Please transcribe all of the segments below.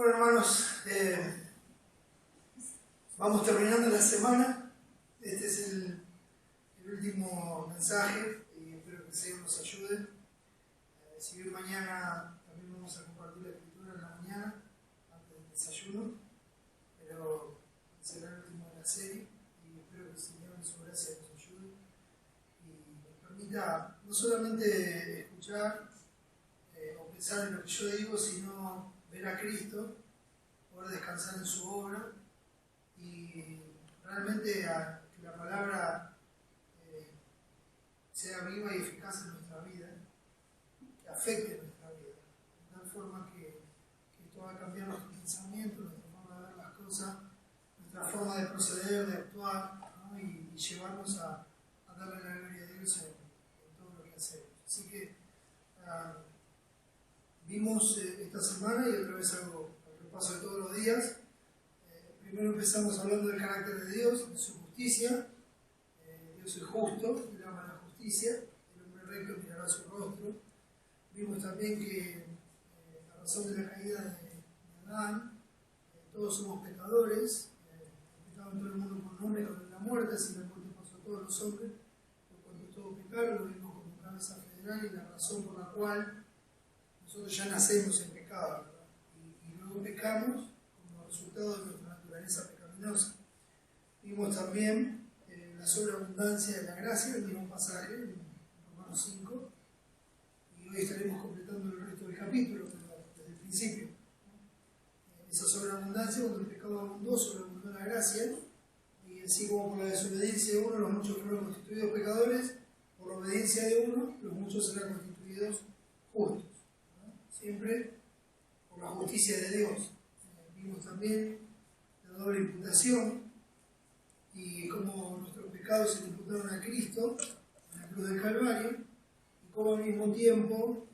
Bueno, hermanos, vamos terminando la semana. Este es el último mensaje y espero que el Señor nos ayude. Si bien mañana también vamos a compartir la escritura en la mañana, antes del desayuno, pero será el último de la serie y espero que el Señor en su gracia nos ayude y nos permita no solamente escuchar o pensar en lo que yo digo, sino ver a Cristo, poder descansar en su obra y realmente que la palabra sea viva y eficaz en nuestra vida, que afecte nuestra vida, de tal forma que esto va a cambiar nuestro pensamiento, nuestra forma de ver las cosas, nuestra forma de proceder, de actuar, ¿no? y llevarnos a darle la gloria a Dios en todo lo que hacemos. Así que vimos esta semana y otra vez hago el repaso de todos los días. Primero empezamos hablando del carácter de Dios, de su justicia. Dios es justo, Él ama la justicia, el hombre recto mirará su rostro. Vimos también que a razón de la caída de Adán, todos somos pecadores. El pecado entró en el mundo por nombre con la muerte, así la muerte pasó a todos los hombres, por cuanto todos pecaron, lo vimos como cabeza federal y la razón por la cual nosotros ya nacemos en pecado, ¿verdad? Y luego pecamos como resultado de nuestra naturaleza pecaminosa. Vimos también la sobreabundancia de la gracia, el mismo pasaje en Romanos 5, y hoy estaremos completando el resto del capítulo, pero desde el principio. Esa sobreabundancia, cuando el pecado abundó, sobreabundó la gracia, y así como por la desobediencia de uno, los muchos fueron constituidos pecadores, por la obediencia de uno, los muchos serán constituidos justos. Siempre por la justicia de Dios. Vimos también la doble imputación y cómo nuestros pecados se le imputaron a Cristo en la cruz del Calvario y cómo al mismo tiempo,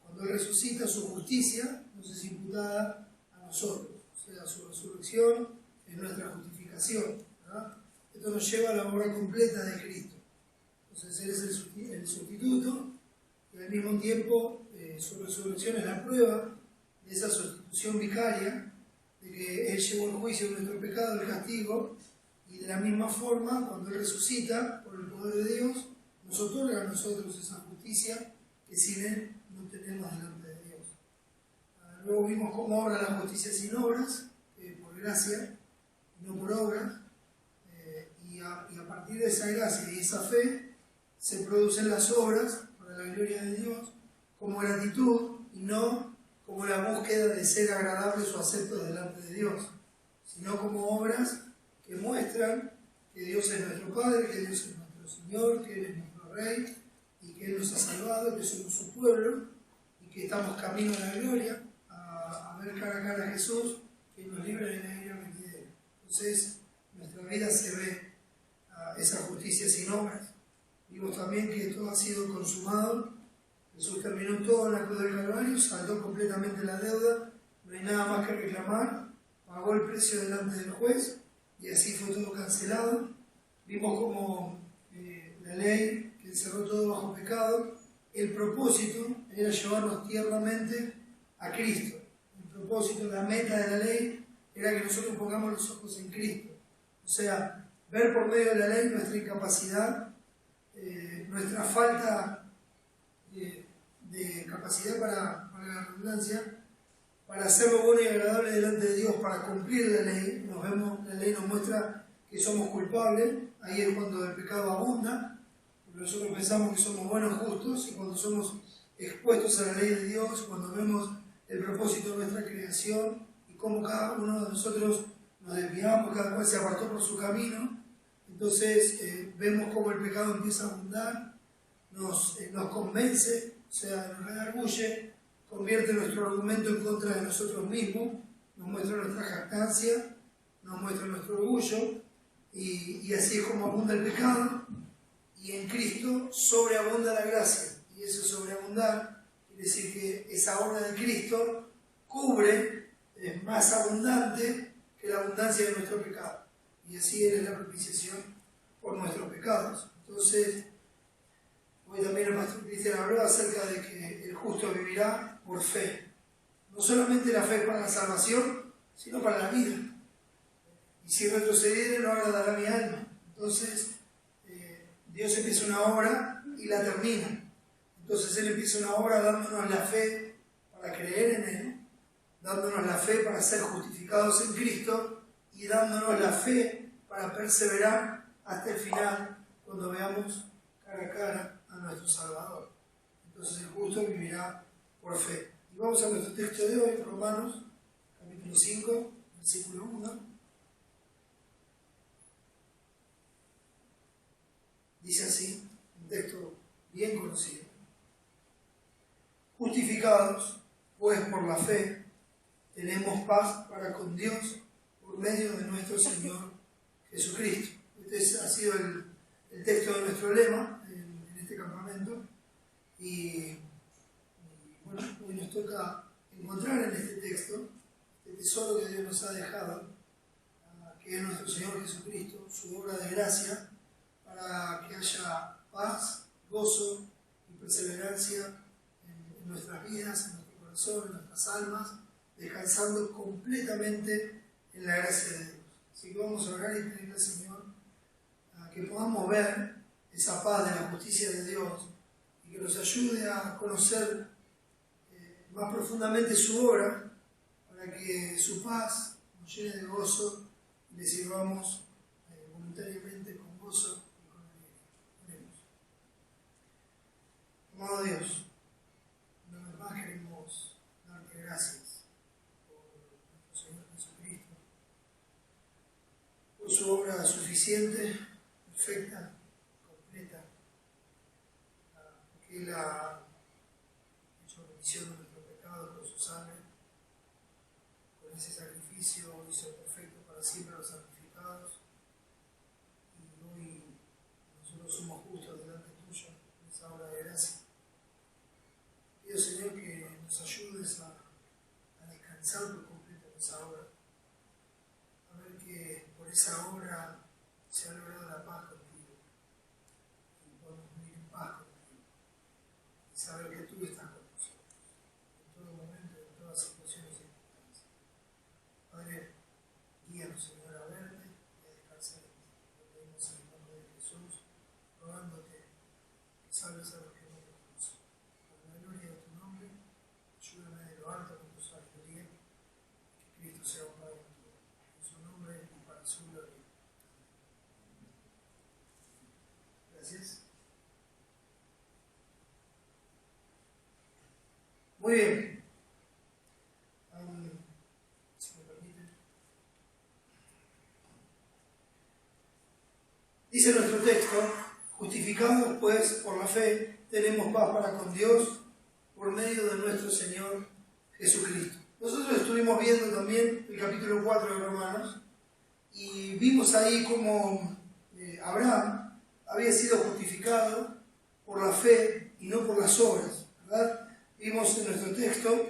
cuando Él resucita, su justicia nos es imputada a nosotros. O sea, su resurrección es nuestra justificación, ¿verdad? Esto nos lleva a la obra completa de Cristo. Entonces Él es el sustituto y al mismo tiempo su resurrección es la prueba de esa sustitución vicaria, de que Él llevó el juicio de nuestro pecado, el castigo, y de la misma forma, cuando Él resucita por el poder de Dios, nos otorga a nosotros esa justicia que sin Él no tenemos delante de Dios. Luego vimos cómo obra la justicia sin obras, por gracia, y no por obras, y a partir de esa gracia y esa fe se producen las obras para la gloria de Dios, como gratitud y no como la búsqueda de ser agradables o aceptos delante de Dios, sino como obras que muestran que Dios es nuestro Padre, que Dios es nuestro Señor, que Él es nuestro Rey y que Él nos ha salvado, que somos su pueblo y que estamos camino a la gloria, a ver cara a cara a Jesús, que nos libre de la ira venidera. Entonces, en nuestra vida se ve esa justicia sin obras. Vimos también que todo ha sido consumado. Jesús terminó todo en la cruz del Calvario, saldó completamente la deuda, no hay nada más que reclamar, pagó el precio delante del juez y así fue todo cancelado. Vimos como la ley que encerró todo bajo pecado, el propósito era llevarnos tiernamente a Cristo. El propósito, la meta de la ley era que nosotros pongamos los ojos en Cristo. O sea, ver por medio de la ley nuestra incapacidad, nuestra falta de capacidad para la redundancia, para hacerlo bueno y agradable delante de Dios, para cumplir la ley. La ley nos muestra que somos culpables, ahí es cuando el pecado abunda, porque nosotros pensamos que somos buenos, justos, y cuando somos expuestos a la ley de Dios, cuando vemos el propósito de nuestra creación y cómo cada uno de nosotros nos desviamos, cada cual se apartó por su camino, entonces vemos cómo el pecado empieza a abundar, nos convence, o sea, nos redarguye, convierte nuestro argumento en contra de nosotros mismos, nos muestra nuestra jactancia, nos muestra nuestro orgullo, y así es como abunda el pecado, y en Cristo sobreabunda la gracia. Y eso sobreabundar quiere decir que esa obra de Cristo cubre, es más abundante que la abundancia de nuestro pecado. Y así es la propiciación por nuestros pecados. Entonces, hoy también el pastor Cristian habló acerca de que el justo vivirá por fe, no solamente la fe para la salvación, sino para la vida. Y si retrocediere no agradará mi alma. Entonces, Dios empieza una obra y la termina. Entonces Él empieza una obra dándonos la fe para creer en Él, dándonos la fe para ser justificados en Cristo y dándonos la fe para perseverar hasta el final cuando veamos cara a cara a nuestro Salvador. Entonces el justo vivirá por fe. Y vamos a nuestro texto de hoy, Romanos, capítulo 5, versículo 1. Dice así, un texto bien conocido. Justificados, pues por la fe, tenemos paz para con Dios por medio de nuestro Señor Jesucristo. Este ha sido el texto de nuestro lema en este campamento. Y bueno, hoy nos toca encontrar en este texto el tesoro que Dios nos ha dejado, que es nuestro Señor Jesucristo, su obra de gracia, para que haya paz, gozo y perseverancia en nuestras vidas, en nuestro corazón, en nuestras almas, descansando completamente en la gracia de Dios. Así que vamos a orar y pedirle al Señor que podamos ver esa paz de la justicia de Dios y que nos ayude a conocer más profundamente su obra, para que su paz nos llene de gozo y le sirvamos voluntariamente con gozo y con alegría. Amado Dios, una vez más queremos darte gracias por nuestro Señor Jesucristo, por su obra suficiente, perfecta, completa, porque Él ha hecho remisión de nuestros pecados por su sangre. Con ese sacrificio hizo perfecto para siempre los santificados, y hoy nosotros somos justos delante tuyo en esa obra de gracia. Pido, Señor, que nos ayudes a descansar por completo en esa obra, a ver que por esa obra se ha logrado la paz contigo y podemos vivir en paz contigo y saber que tú estás con nosotros en todo momento, en todas situaciones y circunstancias. Padre, guíanos, Señor, a verte y a descansar en ti. Lo pedimos en el nombre de Jesús, rogándote que salves a los que no te conocen. Por la gloria de tu nombre, ayúdame de lo alto con tu sabiduría, que Cristo sea honrado en todo. En su nombre y para su gloria. Gracias. Muy bien. Si me permiten. Dice nuestro texto: justificados pues por la fe, tenemos paz para con Dios por medio de nuestro Señor Jesucristo. Nosotros estuvimos viendo también el capítulo 4 de Romanos y vimos ahí cómo Abraham había sido justificado por la fe y no por las obras, ¿verdad? Vimos en nuestro texto,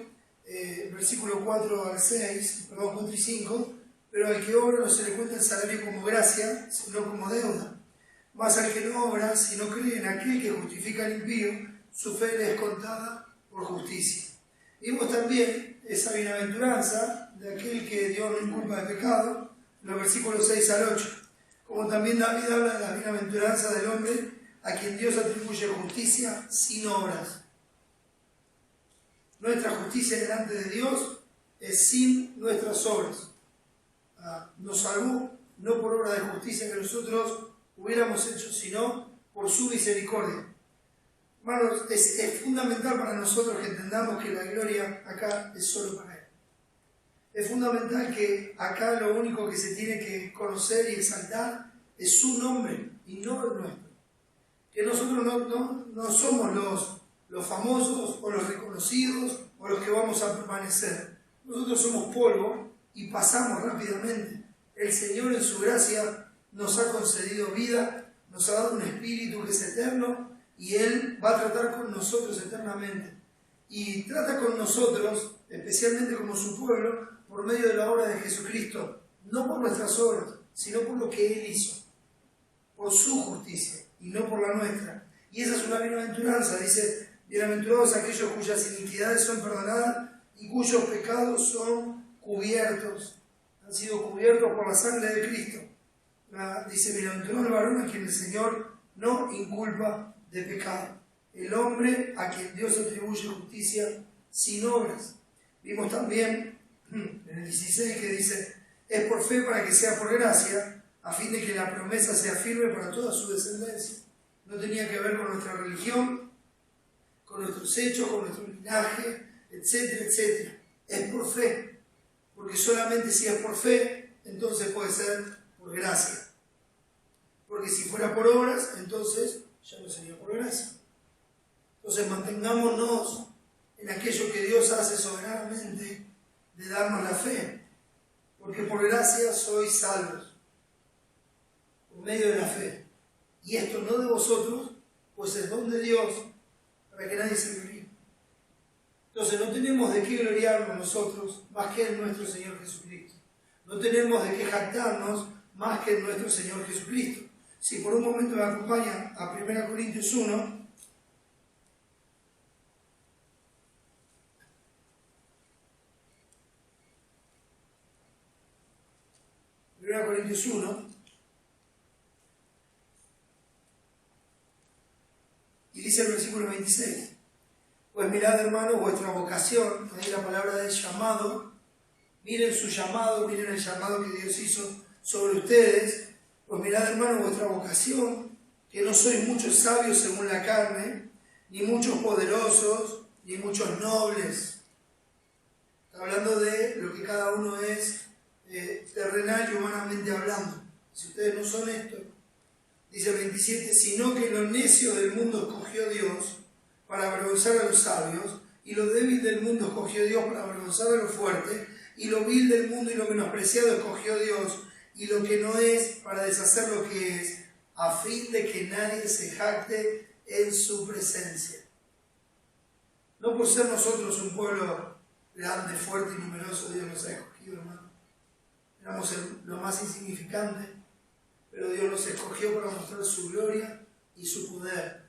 versículo 4 al 6, perdón, 4 y 5, pero al que obra no se le cuenta el salario como gracia, sino como deuda. Mas al que no obra, si no cree en aquel que justifica al impío, su fe le es contada por justicia. Vimos también esa bienaventuranza de aquel que Dios no inculpa de pecado, en los versículos 6 al 8. Como también David habla de la bienaventuranza del hombre a quien Dios atribuye justicia sin obras. Nuestra justicia delante de Dios es sin nuestras obras. Nos salvó no por obra de justicia que nosotros hubiéramos hecho, sino por su misericordia. Hermanos, es fundamental para nosotros que entendamos que la gloria acá es solo para Él. Es fundamental que acá lo único que se tiene que conocer y exaltar es su nombre y no el nuestro. Que nosotros no somos los famosos o los reconocidos o los que vamos a permanecer. Nosotros somos polvo y pasamos rápidamente. El Señor en su gracia nos ha concedido vida, nos ha dado un espíritu que es eterno y Él va a tratar con nosotros eternamente. Y trata con nosotros, especialmente como su pueblo, por medio de la obra de Jesucristo, no por nuestras obras, sino por lo que Él hizo, por su justicia y no por la nuestra. Y esa es una bienaventuranza, dice: bienaventurados aquellos cuyas iniquidades son perdonadas y cuyos pecados son cubiertos, han sido cubiertos por la sangre de Cristo. Dice, bienaventurado el varón a quien el Señor no inculpa de pecado, el hombre a quien Dios atribuye justicia sin obras. Vimos también en el 16 que dice, es por fe para que sea por gracia, a fin de que la promesa sea firme para toda su descendencia. No tenía que ver con nuestra religión, con nuestros hechos, con nuestro linaje, etcétera, etcétera. Es por fe, porque solamente si es por fe, entonces puede ser por gracia. Porque si fuera por obras, entonces ya no sería por gracia. Entonces mantengámonos en aquello que Dios hace soberanamente de darnos la fe. Porque por gracia sois salvos, por medio de la fe. Y esto no de vosotros, pues es don de Dios, para que nadie se gloríe. Entonces no tenemos de qué gloriarnos nosotros más que en nuestro Señor Jesucristo. No tenemos de qué jactarnos más que en nuestro Señor Jesucristo. Si por un momento me acompañan a 1 Corintios 1, Corintios 1, y dice el versículo 26, pues mirad, hermanos, vuestra vocación, ahí la palabra del llamado, miren su llamado, miren el llamado que Dios hizo sobre ustedes, pues mirad, hermanos, vuestra vocación, que no sois muchos sabios según la carne, ni muchos poderosos, ni muchos nobles. Está hablando de lo que cada uno es terrenal y humanamente hablando. Si ustedes no son esto, dice el 27, sino que lo necio del mundo escogió Dios para avergonzar a los sabios, y lo débil del mundo escogió Dios para avergonzar a los fuertes, y lo vil del mundo y lo menospreciado escogió Dios, y lo que no es para deshacer lo que es, a fin de que nadie se jacte en su presencia. No por ser nosotros un pueblo grande, fuerte y numeroso, Dios nos ha escogido, hermano. Éramos lo más insignificante, pero Dios nos escogió para mostrar su gloria y su poder.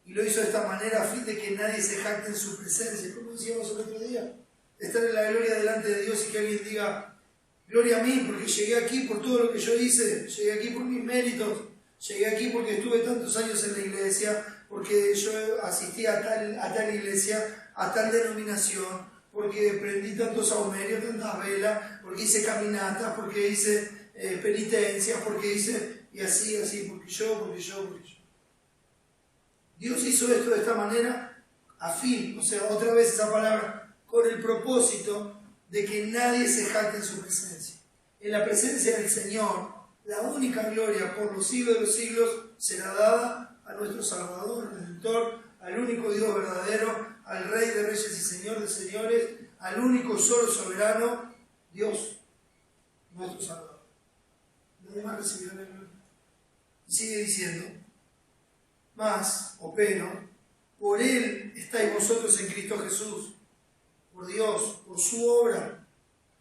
Y lo hizo de esta manera a fin de que nadie se jacte en su presencia. Como decíamos el otro día, estar en la gloria delante de Dios y que alguien diga, gloria a mí porque llegué aquí por todo lo que yo hice, llegué aquí por mis méritos, llegué aquí porque estuve tantos años en la iglesia, porque yo asistí a tal iglesia, a tal denominación, porque prendí tantos saumerios, tantas velas, porque hice caminatas, porque hice penitencias, porque hice, y así, porque yo. Dios hizo esto de esta manera a fin, o sea, otra vez esa palabra, con el propósito de que nadie se jacte en su presencia. En la presencia del Señor, la única gloria por los siglos de los siglos será dada a nuestro Salvador, Redentor, al único Dios verdadero, al Rey de Reyes y Señor de Señores, al único solo soberano, Dios, nuestro Salvador. Nadie más recibirá la gloria. Y sigue diciendo, mas, o pero, por Él estáis vosotros en Cristo Jesús, por Dios, por su obra,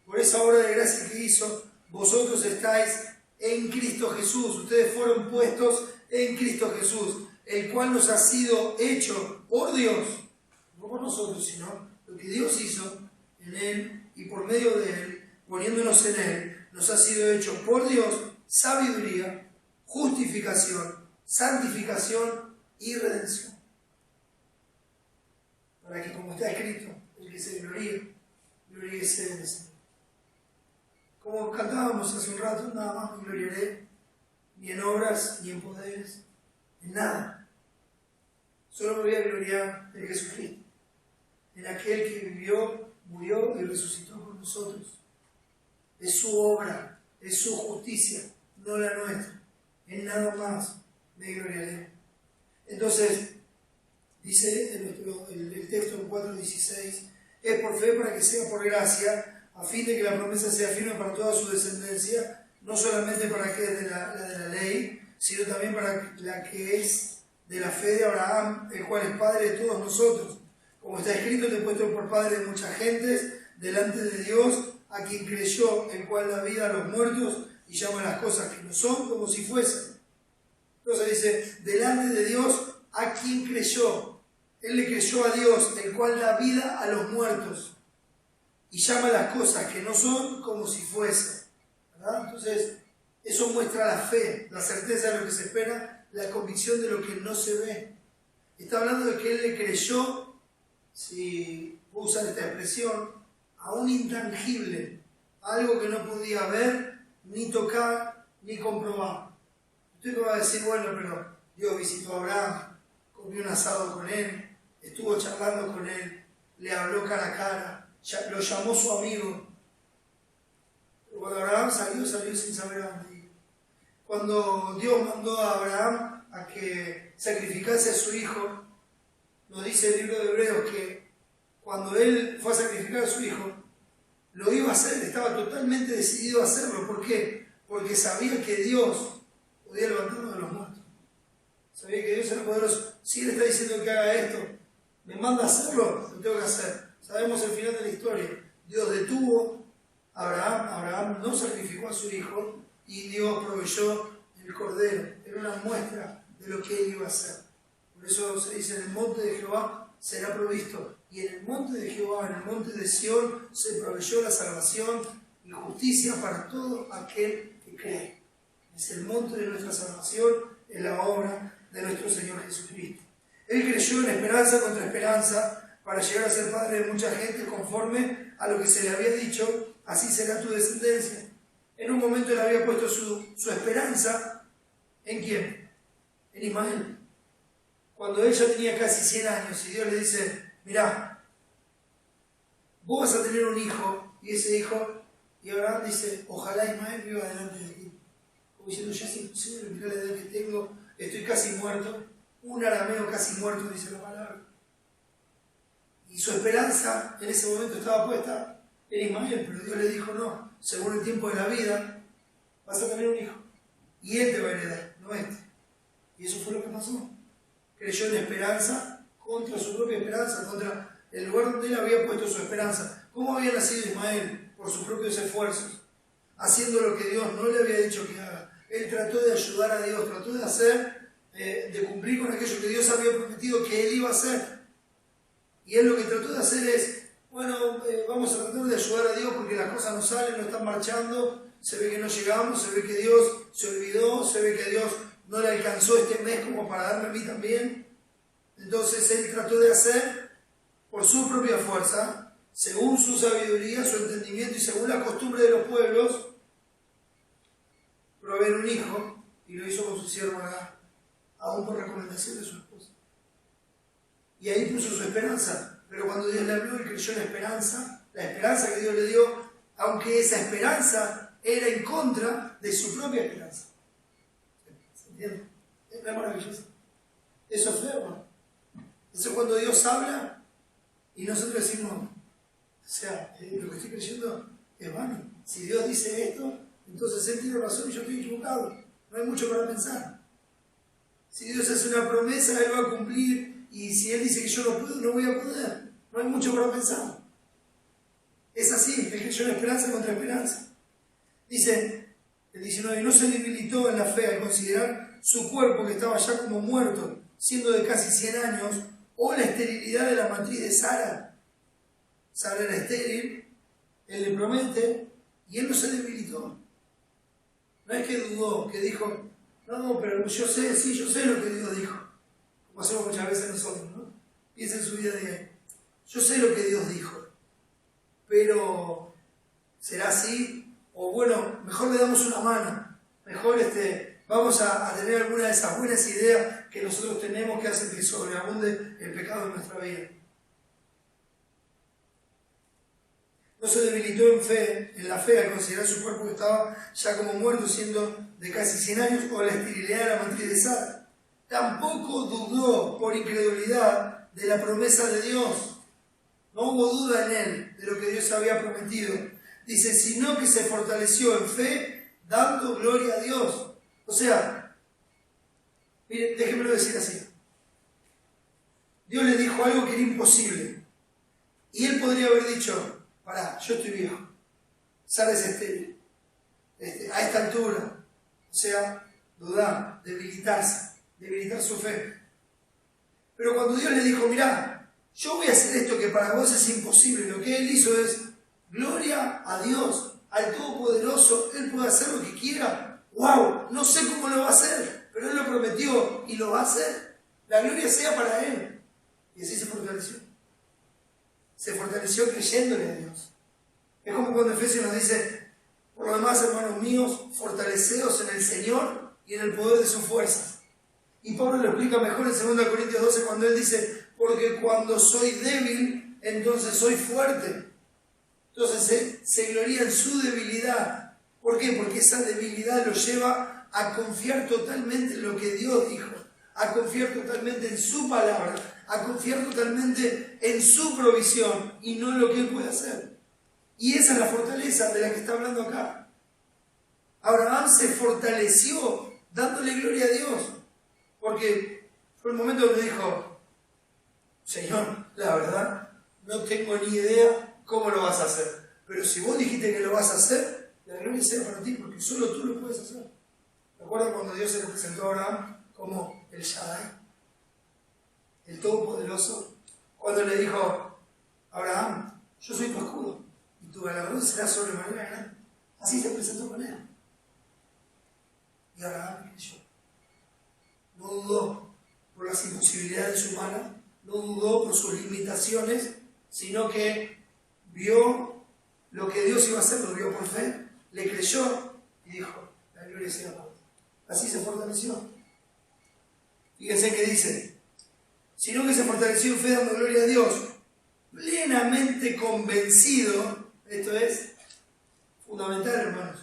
por esa obra de gracia que hizo, vosotros estáis en Cristo Jesús, ustedes fueron puestos en Cristo Jesús, el cual nos ha sido hecho por Dios, no por nosotros, sino lo que Dios hizo en Él y por medio de Él, poniéndonos en Él, nos ha sido hecho por Dios sabiduría, justificación, santificación y redención. Para que, como está escrito, el que se gloríese en el Señor. Como cantábamos hace un rato, nada más me gloriaré, ni en obras, ni en poderes, en nada. Solo me voy a gloriar en Jesucristo, en aquel que vivió, murió y resucitó por nosotros. Es su obra, es su justicia, no la nuestra. En nada más me gloriaré. Entonces, dice el texto en 4:16, es por fe para que sea por gracia, a fin de que la promesa sea firme para toda su descendencia, no solamente para que es de la ley, sino también para la que es de la fe de Abraham, el cual es padre de todos nosotros. Como está escrito, te he puesto por padre de muchas gentes, delante de Dios, a quien creyó, el cual da vida a los muertos y llama las cosas que no son como si fuesen. Entonces dice, delante de Dios, a quien creyó. Él le creyó a Dios, el cual da vida a los muertos. y llama las cosas que no son como si fuesen. ¿Verdad? Entonces, eso muestra la fe, la certeza de lo que se espera, la convicción de lo que no se ve. Está hablando de que él le creyó, si puedo usar esta expresión, a un intangible, algo que no podía ver, ni tocar, ni comprobar. Usted me va a decir, bueno, pero Dios visitó a Abraham, comió un asado con él, estuvo charlando con él, le habló cara a cara, lo llamó su amigo. Pero cuando Abraham salió sin saber a dónde ir. Cuando Dios mandó a Abraham a que sacrificase a su hijo, nos dice el libro de Hebreos que cuando él fue a sacrificar a su hijo, lo iba a hacer, estaba totalmente decidido a hacerlo. ¿Por qué? Porque sabía que Dios podía levantarlo de los muertos. Sabía que Dios era poderoso. Si Él está diciendo que haga esto, me manda a hacerlo, lo tengo que hacer. Sabemos el final de la historia. Dios detuvo a Abraham, Abraham no sacrificó a su hijo y Dios proveyó el cordero. Era una muestra de lo que Él iba a hacer. Por eso se dice, en el monte de Jehová será provisto. Y en el monte de Jehová, en el monte de Sión, se proveyó la salvación y justicia para todo aquel que cree. Es el monte de nuestra salvación, en la obra de nuestro Señor Jesucristo. Él creyó en esperanza contra esperanza para llegar a ser padre de mucha gente conforme a lo que se le había dicho, así será tu descendencia. En un momento él había puesto su esperanza ¿en quién? En Ismael. Cuando él ya tenía casi 100 años y Dios le dice, mirá, vos vas a tener un hijo, y ese hijo, y Abraham dice, ojalá Ismael viva delante de ti. Como diciendo, ya es imposible, mirá la edad que tengo, estoy casi muerto, un arameo casi muerto, dice la palabra. Y su esperanza en ese momento estaba puesta en Ismael, pero Dios le dijo, no, según el tiempo de la vida, vas a tener un hijo, y él te va a heredar, no este. Y eso fue lo que pasó. Creyó en esperanza contra su propia esperanza, contra el lugar donde él había puesto su esperanza. ¿Cómo había nacido Ismael? Por sus propios esfuerzos, haciendo lo que Dios no le había dicho que haga. Él trató de ayudar a Dios, trató de hacer, de cumplir con aquello que Dios había prometido que él iba a hacer. Y él lo que trató de hacer es, bueno, vamos a tratar de ayudar a Dios porque las cosas no salen, no están marchando, se ve que no llegamos, se ve que Dios se olvidó, se ve que Dios no le alcanzó este mes como para darme a mí también. Entonces él trató de hacer por su propia fuerza, según su sabiduría, su entendimiento y según la costumbre de los pueblos, proveer un hijo, y lo hizo con su siervo Agar, aún por recomendación de su esposa. Y ahí puso su esperanza. Pero cuando Dios le habló, él creyó en la esperanza que Dios le dio, aunque esa esperanza era en contra de su propia esperanza. ¿Se entiende? Es maravilloso. Eso es feo, ¿no? Eso es cuando Dios habla y nosotros decimos, o sea, lo que estoy creyendo es vano. Si Dios dice esto, entonces Él tiene razón y yo estoy equivocado. No hay mucho para pensar. Si Dios hace una promesa, Él va a cumplir. Y si Él dice que yo no puedo, no voy a poder. No hay mucho para pensar. Es así, Él creyó en esperanza contra esperanza. Dice el 19, no se debilitó en la fe al considerar su cuerpo que estaba ya como muerto, siendo de casi 100 años, o la esterilidad de la matriz de Sara. Sara era estéril, Él le promete, y Él no se debilitó. No es que dudó, que dijo, no, pero yo sé, sí, yo sé lo que Dios dijo. Como hacemos muchas veces nosotros, ¿no? Piensa en su vida diaria. Yo sé lo que Dios dijo, pero ¿será así? O bueno, mejor le damos una mano, mejor vamos a tener alguna de esas buenas ideas que nosotros tenemos que hacen que sobreabunde el pecado en nuestra vida. No se debilitó en la fe al considerar su cuerpo que estaba ya como muerto, siendo de casi 100 años, o la esterilidad de la matriz de Sara. Tampoco dudó por incredulidad de la promesa de Dios. No hubo duda en él de lo que Dios había prometido. Dice, sino que se fortaleció en fe, dando gloria a Dios. O sea, miren, déjenmelo decir así. Dios le dijo algo que era imposible. Y él podría haber dicho, pará, yo estoy viejo. Sara es estéril. A esta altura. O sea, dudar, debilitar su fe. Pero cuando Dios le dijo, mirá, yo voy a hacer esto que para vos es imposible, lo que él hizo es Gloria a Dios, al Todopoderoso, Él puede hacer lo que quiera. ¡Wow! No sé cómo lo va a hacer, pero Él lo prometió y lo va a hacer. La gloria sea para Él. Y así se fortaleció. Se fortaleció creyéndole a Dios. Es como cuando Efesios nos dice: por lo demás, hermanos míos, fortaleceos en el Señor y en el poder de sus fuerzas. Y Pablo lo explica mejor en 2 Corintios 12 cuando él dice: porque cuando soy débil, entonces soy fuerte. Entonces se gloría en su debilidad. ¿Por qué? Porque esa debilidad lo lleva a confiar totalmente en lo que Dios dijo, a confiar totalmente en su palabra, a confiar totalmente en su provisión y no en lo que Él puede hacer. Y esa es la fortaleza de la que está hablando acá. Abraham se fortaleció dándole gloria a Dios, porque fue el momento donde dijo: Señor, la verdad, no tengo ni idea cómo lo vas a hacer, pero si vos dijiste que lo vas a hacer, la gloria sea para ti, porque solo tú lo puedes hacer. ¿Recuerdan cuando Dios se le presentó a Abraham como el Shaddai, el Todopoderoso? Cuando le dijo: Abraham, yo soy tu escudo y tu galardón será sobremanera grande. Así se presentó con él. Y Abraham creyó. No dudó por las imposibilidades humanas, no dudó por sus limitaciones, sino que vio lo que Dios iba a hacer, lo vio por fe, le creyó y dijo: la gloria sea para ti. Así se fortaleció. Fíjense que dice: sino que se fortaleció en fe dando gloria a Dios, plenamente convencido. Esto es fundamental, hermanos.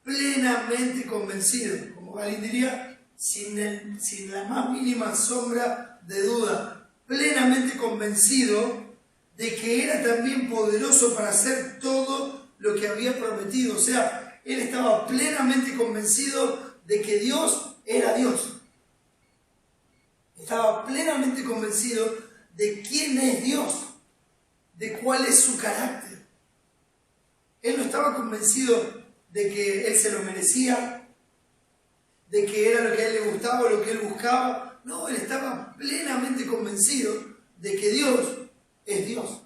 Plenamente convencido, como alguien diría, sin la más mínima sombra de duda, plenamente convencido de que era también poderoso para hacer todo lo que había prometido. O sea, él estaba plenamente convencido de que Dios era Dios. Estaba plenamente convencido de quién es Dios, de cuál es su carácter. Él no estaba convencido de que él se lo merecía, de que era lo que a él le gustaba o lo que él buscaba. No, él estaba plenamente convencido de que Dios es Dios.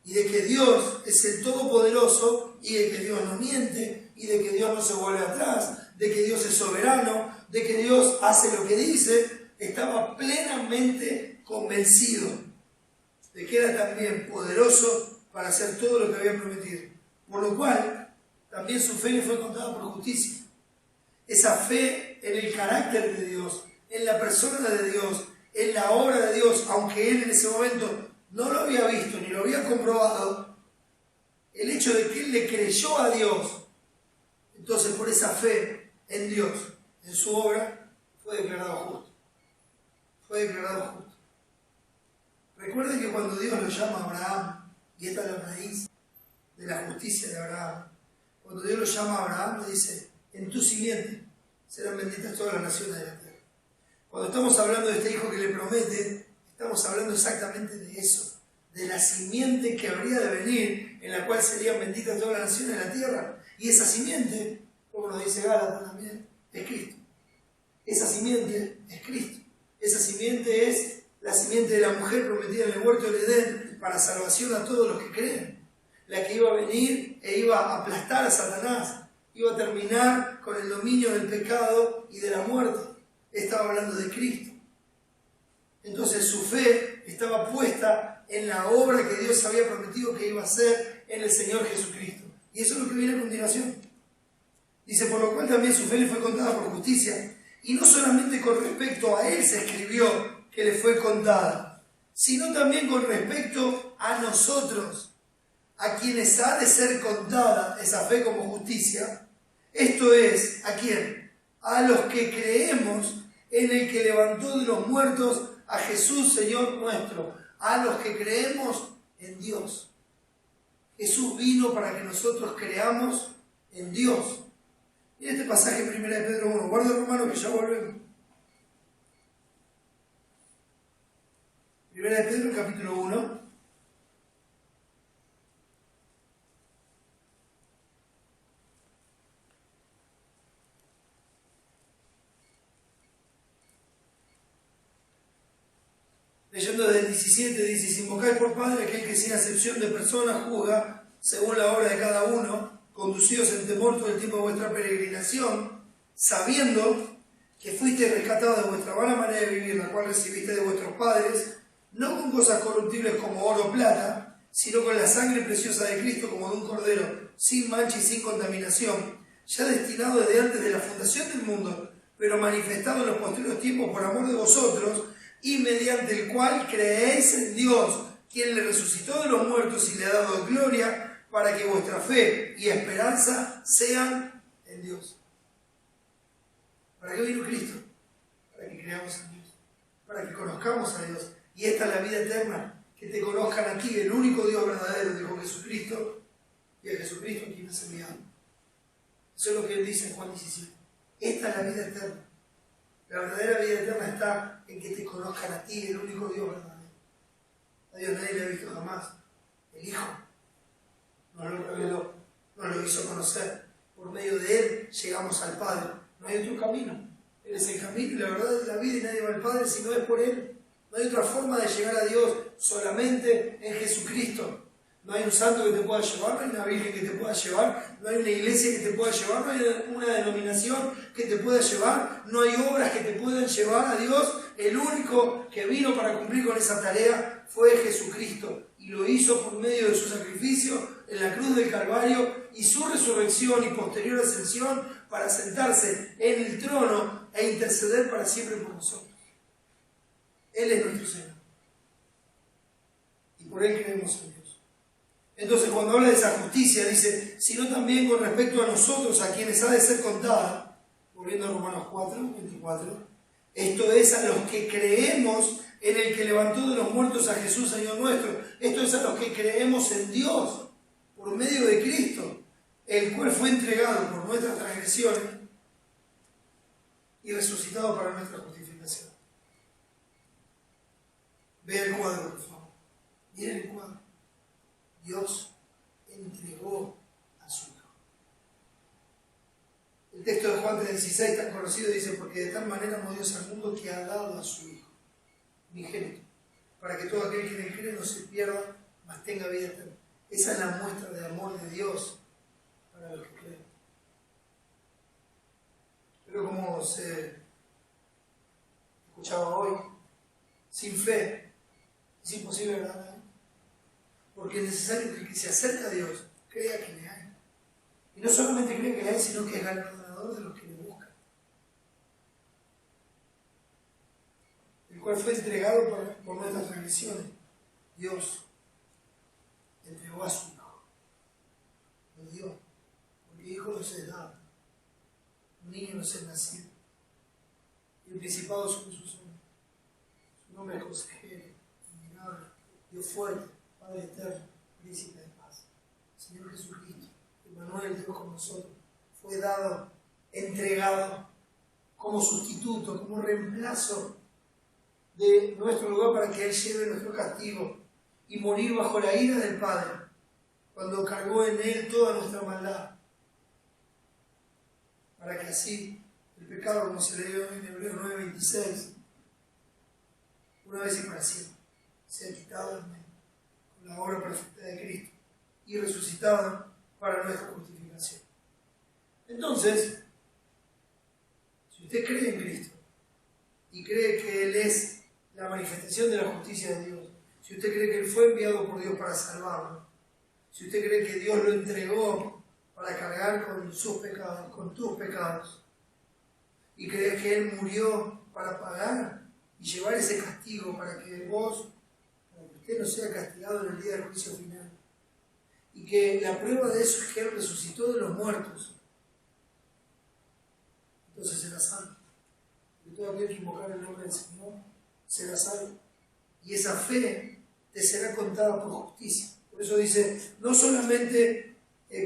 Y de que Dios es el Todopoderoso, y de que Dios no miente, y de que Dios no se vuelve atrás, de que Dios es soberano, de que Dios hace lo que dice. Estaba plenamente convencido de que era también poderoso para hacer todo lo que había prometido. Por lo cual, también su fe le fue contada por justicia. Esa fe en el carácter de Dios, en la persona de Dios, en la obra de Dios, aunque él en ese momento no lo había visto ni lo había comprobado, el hecho de que él le creyó a Dios, entonces por esa fe en Dios, en su obra, fue declarado justo. Fue declarado justo. Recuerden que cuando Dios lo llama a Abraham, y esta es la raíz de la justicia de Abraham, cuando Dios lo llama a Abraham, le dice: en tu simiente serán benditas todas las naciones de la tierra. Cuando estamos hablando de este hijo que le promete, estamos hablando exactamente de eso, de la simiente que habría de venir, en la cual serían benditas todas las naciones de la tierra. Y esa simiente, como nos dice Gálatas también, es Cristo. Esa simiente es Cristo. Esa simiente es la simiente de la mujer prometida en el huerto del Edén para salvación a todos los que creen. La que iba a venir e iba a aplastar a Satanás, iba a terminar con el dominio del pecado y de la muerte. Estaba hablando de Cristo. Entonces su fe estaba puesta en la obra que Dios había prometido que iba a hacer en el Señor Jesucristo. Y eso es lo que viene a continuación. Dice: por lo cual también su fe le fue contada por justicia. Y no solamente con respecto a él se escribió que le fue contada, sino también con respecto a nosotros, a quienes ha de ser contada esa fe como justicia. Esto es, ¿a quién? A los que creemos en el que levantó de los muertos a Jesús, Señor nuestro. A los que creemos en Dios. Jesús vino para que nosotros creamos en Dios. Y este pasaje en 1 Pedro 1, guarda Romanos que ya volvemos. 1 Pedro capítulo 1. Leyendo desde el 17, dice: si invocáis por Padre aquel que sin acepción de personas juzga según la obra de cada uno, conducidos en temor todo el tiempo de vuestra peregrinación, sabiendo que fuisteis rescatados de vuestra vana manera de vivir, la cual recibiste de vuestros padres, no con cosas corruptibles como oro o plata, sino con la sangre preciosa de Cristo como de un cordero, sin mancha y sin contaminación, ya destinado desde antes de la fundación del mundo, pero manifestado en los posteriores tiempos por amor de vosotros, y mediante el cual creéis en Dios, quien le resucitó de los muertos y le ha dado gloria, para que vuestra fe y esperanza sean en Dios. ¿Para qué vino Cristo? Para que creamos en Dios, para que conozcamos a Dios. Y esta es la vida eterna, que te conozcan a ti, el único Dios verdadero, dijo Jesucristo, y a Jesucristo quien has enviado. Eso es lo que él dice en Juan 17. Esta es la vida eterna. La verdadera vida eterna está en que te conozcan a ti, el único Dios verdadero. A Dios nadie le ha visto jamás. El Hijo nos lo reveló, nos lo hizo conocer. Por medio de Él llegamos al Padre. No hay otro camino. Él es el camino y la verdad de la vida y nadie va al Padre si no es por Él. No hay otra forma de llegar a Dios, solamente en Jesucristo. No hay un santo que te pueda llevar, no hay una virgen que te pueda llevar, no hay una iglesia que te pueda llevar, no hay una denominación que te pueda llevar, no hay obras que te puedan llevar a Dios. El único que vino para cumplir con esa tarea fue Jesucristo y lo hizo por medio de su sacrificio en la cruz del Calvario y su resurrección y posterior ascensión para sentarse en el trono e interceder para siempre por nosotros. Él es nuestro Señor y por Él creemos en Dios. Entonces, cuando habla de esa justicia, dice, sino también con respecto a nosotros, a quienes ha de ser contada, volviendo a Romanos 4, 24, esto es a los que creemos en el que levantó de los muertos a Jesús, Señor nuestro. Esto es a los que creemos en Dios, por medio de Cristo, el cual fue entregado por nuestras transgresiones y resucitado para nuestra justificación. Vean el cuadro, por favor. Miren el cuadro. Dios entregó a su Hijo. El texto de Juan 3:16, tan conocido, dice, porque de tal manera amó Dios al mundo que ha dado a su Hijo, unigénito, para que todo aquel que en él cree no se pierda, mas tenga vida eterna. Esa es la muestra de amor de Dios para los que creen. Pero como se escuchaba hoy, sin fe es imposible agradar. Porque es necesario que el que se acerca a Dios crea que le hay. Y no solamente cree que le hay, sino que es galardonador de los que le buscan. El cual fue entregado por nuestras transgresiones. Dios entregó a su Hijo. Lo dio. Porque Hijo no se da. Un niño no se nacido. Y el principado sobre sus hombros. Su nombre es consejero, admirable, Dios fuerte, Padre eterno, príncipe de paz. Señor Jesucristo, Emmanuel, Dios con nosotros, fue dado, entregado como sustituto, como reemplazo de nuestro lugar para que Él lleve nuestro castigo y morir bajo la ira del Padre, cuando cargó en Él toda nuestra maldad, para que así el pecado, como se leyó en Hebreos 9:26, una vez y para siempre, sea quitado del medio, la obra perfecta de Cristo y resucitado para nuestra justificación. Entonces, si usted cree en Cristo y cree que Él es la manifestación de la justicia de Dios, si usted cree que Él fue enviado por Dios para salvarlo, si usted cree que Dios lo entregó para cargar con sus pecados, con tus pecados, y cree que Él murió para pagar y llevar ese castigo para que vos, que no sea castigado en el día del juicio final, y que la prueba de eso es que Él resucitó de los muertos, entonces será salvo. De todo aquel que invocar el nombre del Señor será salvo, y esa fe te será contada por justicia. Por eso dice, no solamente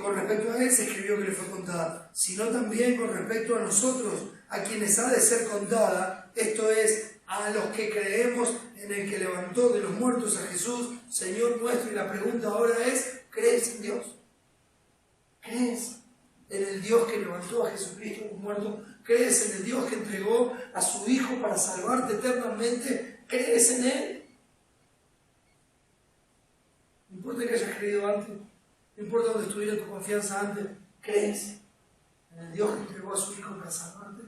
con respecto a Él se escribió que le fue contada, sino también con respecto a nosotros, a quienes ha de ser contada, esto es, a los que creemos en el que levantó de los muertos a Jesús, Señor nuestro. Y la pregunta ahora es, ¿crees en Dios? ¿Crees en el Dios que levantó a Jesucristo de los muertos? ¿Crees en el Dios que entregó a su Hijo para salvarte eternamente? ¿Crees en Él? No importa que hayas creído antes, No importa dónde estuviera tu confianza antes, ¿crees en el Dios que entregó a su Hijo para salvarte?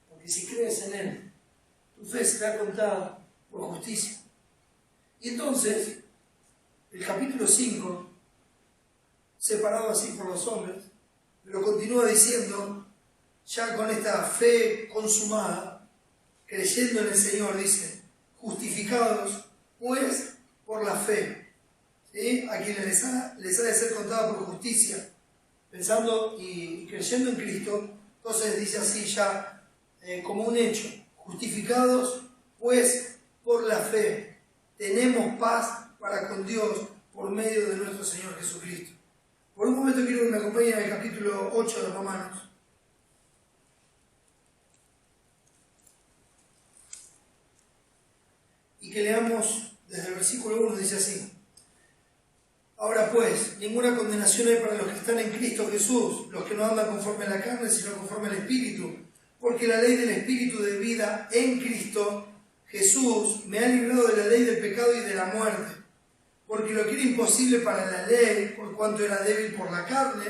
Porque si crees en Él, tu fe será contada por justicia. Y entonces, el capítulo 5, separado así por los hombres, pero continúa diciendo, ya con esta fe consumada, creyendo en el Señor, dice, justificados pues por la fe, ¿sí? A quienes les ha de ser contada por justicia, pensando y creyendo en Cristo. Entonces dice así ya como un hecho, justificados pues por la fe, tenemos paz para con Dios por medio de nuestro Señor Jesucristo. Por un momento quiero que me acompañen al capítulo 8 de Romanos. Y que leamos desde el versículo 1, dice así. Ahora pues, ninguna condenación hay para los que están en Cristo Jesús, los que no andan conforme a la carne, sino conforme al Espíritu. Porque la ley del Espíritu de vida en Cristo Jesús me ha librado de la ley del pecado y de la muerte. Porque lo que era imposible para la ley, por cuanto era débil por la carne,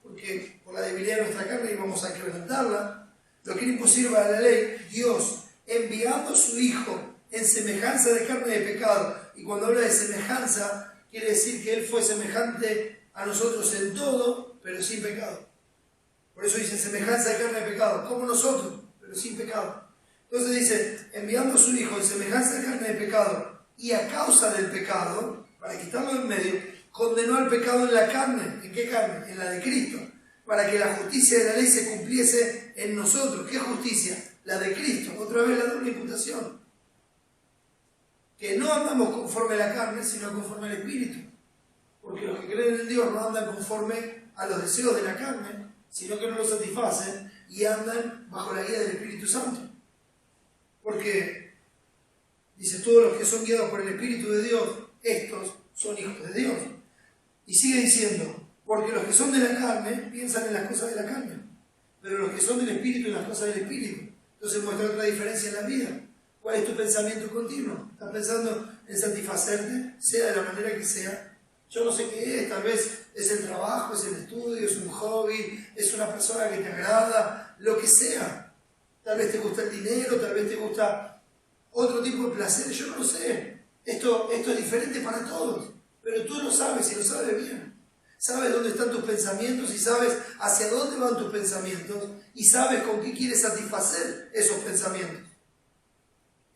porque por la debilidad de nuestra carne íbamos a quebrantarla, lo que era imposible para la ley, Dios, enviando a su Hijo en semejanza de carne de pecado, y cuando habla de semejanza, quiere decir que Él fue semejante a nosotros en todo, pero sin pecado. Por eso dice semejanza de carne de pecado, como nosotros, pero sin pecado. Entonces dice, enviando a su Hijo en semejanza de carne de pecado, y a causa del pecado, para quitarlo en medio, condenó al pecado en la carne. ¿En qué carne? En la de Cristo. Para que la justicia de la ley se cumpliese en nosotros. ¿Qué justicia? La de Cristo. Otra vez la doble imputación. Que no andamos conforme a la carne, sino conforme al Espíritu. Porque los que creen en Dios no andan conforme a los deseos de la carne, sino que no los satisfacen y andan bajo la guía del Espíritu Santo. Porque, dice, todos los que son guiados por el Espíritu de Dios, estos son hijos de Dios. Y sigue diciendo, porque los que son de la carne piensan en las cosas de la carne, pero los que son del Espíritu en las cosas del Espíritu. Entonces muestra otra diferencia en la vida. ¿Cuál es tu pensamiento continuo? ¿Estás pensando en satisfacerte, sea de la manera que sea? Yo no sé qué es, tal vez es el trabajo, es el estudio, es un hobby, es una persona que te agrada, lo que sea. Tal vez te gusta el dinero, tal vez te gusta otro tipo de placer, yo no lo sé. Esto es diferente para todos, pero tú lo sabes y lo sabes bien. Sabes dónde están tus pensamientos y sabes hacia dónde van tus pensamientos y sabes con qué quieres satisfacer esos pensamientos.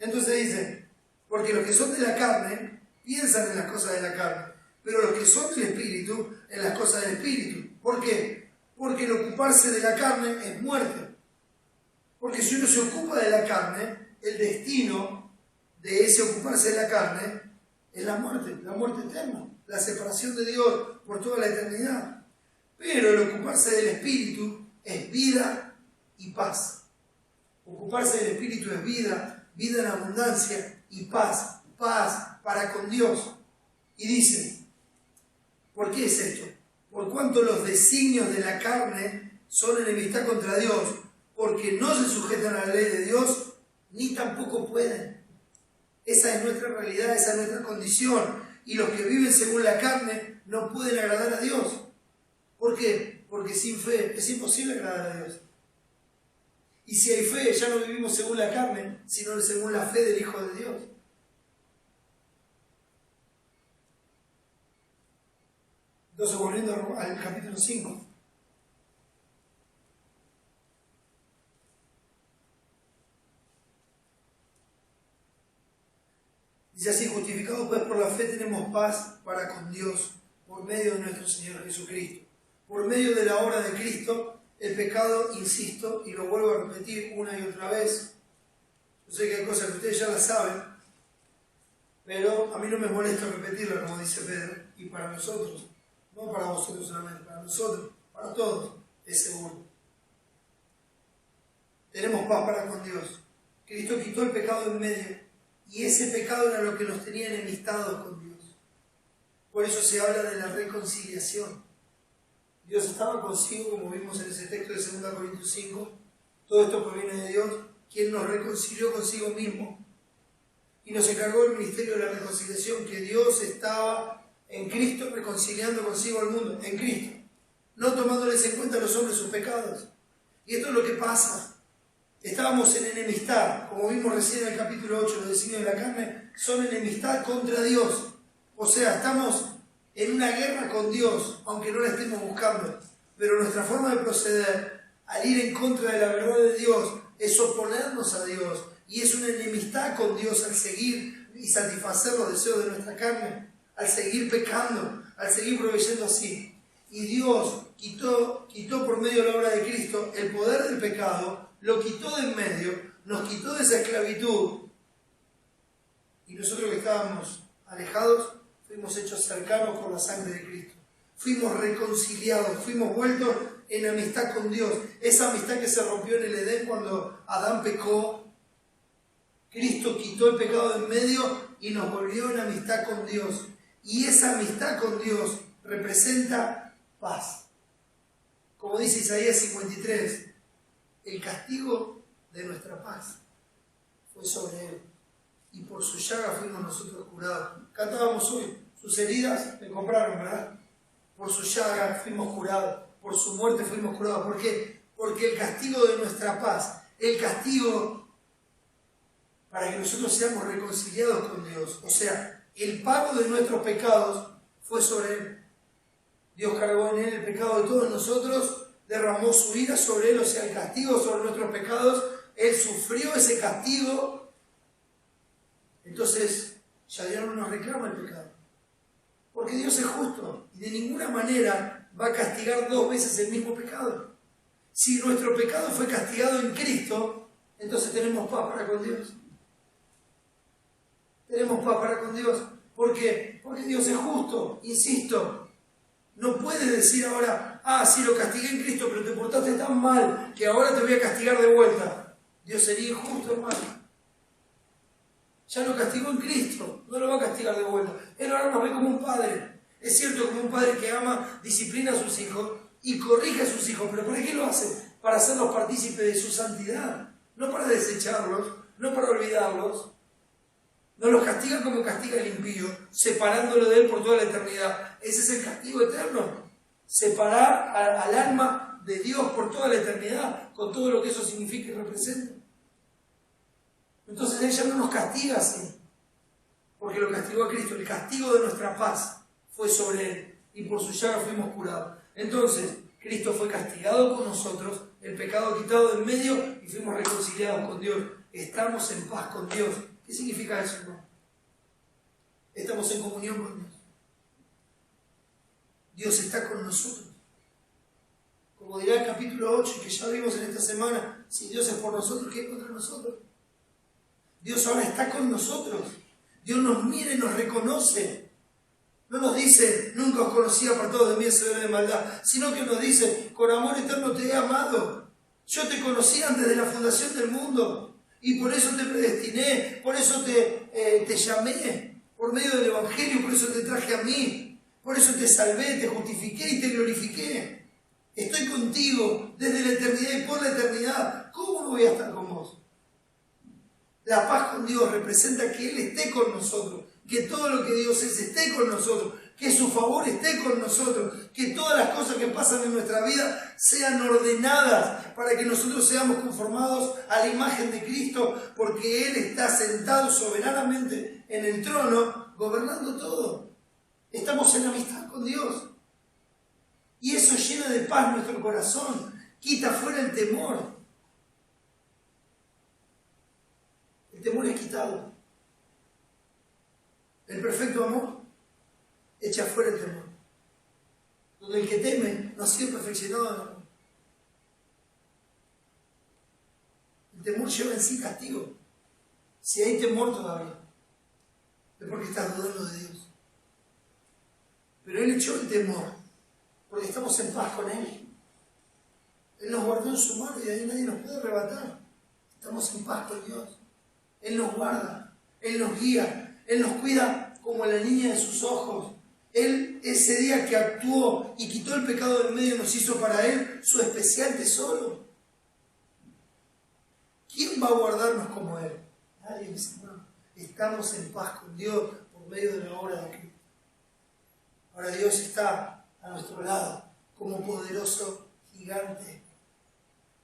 Entonces dice, porque los que son de la carne piensan en las cosas de la carne, pero los que son del Espíritu en las cosas del Espíritu. ¿Por qué? Porque el ocuparse de la carne es muerte. Porque si uno se ocupa de la carne, el destino de ese ocuparse de la carne es la muerte eterna, la separación de Dios por toda la eternidad. Pero el ocuparse del Espíritu es vida y paz. Ocuparse del Espíritu es vida, vida en abundancia y paz, paz para con Dios. Y dice, ¿por qué es esto? Por cuanto los designios de la carne son enemistad contra Dios, porque no se sujetan a la ley de Dios, ni tampoco pueden. Esa es nuestra realidad, esa es nuestra condición. Y los que viven según la carne no pueden agradar a Dios. ¿Por qué? Porque sin fe es imposible agradar a Dios. Y si hay fe, ya no vivimos según la carne, sino según la fe del Hijo de Dios. Entonces, volviendo al capítulo 5. Dice así, justificados pues por la fe tenemos paz para con Dios por medio de nuestro Señor Jesucristo. Por medio de la obra de Cristo, el pecado, insisto, y lo vuelvo a repetir una y otra vez. Yo sé que hay cosas que ustedes ya las saben, pero a mí no me molesta repetirlo, como dice Pedro, y para nosotros, no para vosotros solamente, para nosotros, para todos, es seguro. Tenemos paz para con Dios. Cristo quitó el pecado en medio. Y ese pecado era lo que nos tenía enemistados con Dios. Por eso se habla de la reconciliación. Dios estaba consigo, como vimos en ese texto de 2 Corintios 5. Todo esto proviene de Dios, quien nos reconcilió consigo mismo. Y nos encargó el ministerio de la reconciliación, que Dios estaba en Cristo, reconciliando consigo al mundo, en Cristo, no tomándoles en cuenta a los hombres sus pecados. Y esto es lo que pasa. Estábamos en enemistad, como vimos recién en el capítulo 8, los designios de la carne son enemistad contra Dios. O sea, estamos en una guerra con Dios, aunque no la estemos buscando. Pero nuestra forma de proceder, al ir en contra de la verdad de Dios, es oponernos a Dios. Y es una enemistad con Dios al seguir y satisfacer los deseos de nuestra carne, al seguir pecando, al seguir proveyendo así. Y Dios quitó por medio de la obra de Cristo el poder del pecado, lo quitó de en medio, nos quitó de esa esclavitud. Y nosotros que estábamos alejados, fuimos hechos cercanos por la sangre de Cristo. Fuimos reconciliados, fuimos vueltos en amistad con Dios. Esa amistad que se rompió en el Edén cuando Adán pecó, Cristo quitó el pecado de en medio y nos volvió en amistad con Dios. Y esa amistad con Dios representa paz. Como dice Isaías 53, el castigo de nuestra paz fue sobre Él, y por su llaga fuimos nosotros curados. Cantábamos hoy, sus heridas me compraron, ¿verdad? Por su llaga fuimos curados, por su muerte fuimos curados. ¿Por qué? Porque el castigo de nuestra paz, el castigo para que nosotros seamos reconciliados con Dios, o sea, el pago de nuestros pecados fue sobre Él. Dios cargó en Él el pecado de todos nosotros, derramó su ira sobre Él, o sea, el castigo sobre nuestros pecados. Él sufrió ese castigo. Entonces, ya Dios no nos reclama el pecado. Porque Dios es justo y de ninguna manera va a castigar dos veces el mismo pecado. Si nuestro pecado fue castigado en Cristo, entonces tenemos paz para con Dios. Tenemos paz para con Dios. ¿Por qué? Porque Dios es justo, insisto. No puedes decir ahora, sí, lo castigué en Cristo, pero te portaste tan mal que ahora te voy a castigar de vuelta. Dios sería injusto, hermano. Ya lo castigó en Cristo, no lo va a castigar de vuelta. Él ahora nos ve como un padre. Es cierto, como un padre que ama, disciplina a sus hijos y corrige a sus hijos. ¿Pero para qué lo hace? Para hacerlos partícipes de su santidad. No para desecharlos, no para olvidarlos. No los castiga como castiga el impío, separándolo de él por toda la eternidad. Ese es el castigo eterno. Separar al alma de Dios por toda la eternidad, con todo lo que eso significa y representa. Entonces Él ya no nos castiga así, porque lo castigó a Cristo. El castigo de nuestra paz fue sobre Él, y por su llaga fuimos curados. Entonces, Cristo fue castigado con nosotros, el pecado quitado de en medio, y fuimos reconciliados con Dios. Estamos en paz con Dios. ¿Qué significa eso, hermano? Estamos en comunión con Dios. Dios está con nosotros. Como dirá el capítulo 8, que ya vimos en esta semana, si Dios es por nosotros, ¿qué hay contra nosotros? Dios ahora está con nosotros. Dios nos mira y nos reconoce. No nos dice, nunca os conocí apartados de mí, severo de maldad, sino que nos dice, con amor eterno te he amado. Yo te conocí antes de la fundación del mundo. Y por eso te predestiné, por eso te llamé, por medio del Evangelio, por eso te traje a mí, por eso te salvé, te justifiqué y te glorifiqué. Estoy contigo desde la eternidad y por la eternidad. ¿Cómo no voy a estar con vos? La paz con Dios representa que Él esté con nosotros, que todo lo que Dios es esté con nosotros, que su favor esté con nosotros, que todas las cosas que pasan en nuestra vida sean ordenadas para que nosotros seamos conformados a la imagen de Cristo, porque Él está sentado soberanamente en el trono, gobernando todo. Estamos en amistad con Dios. Y eso llena de paz nuestro corazón, quita fuera el temor. El temor es quitado. El perfecto amor echa fuera el temor. Donde el que teme no ha sido perfeccionado en amor. El temor lleva en sí castigo. Si hay temor todavía, es porque estás dudando de Dios. Pero Él echó el temor, porque estamos en paz con Él. Él nos guardó en su mano y de ahí nadie nos puede arrebatar. Estamos en paz con Dios. Él nos guarda, Él nos guía, Él nos cuida como la niña de sus ojos. Él, ese día que actuó y quitó el pecado del medio, nos hizo para Él su especial tesoro. ¿Quién va a guardarnos como Él? Nadie, mis hermanos. Estamos en paz con Dios por medio de la obra de Cristo. Ahora Dios está a nuestro lado como poderoso gigante,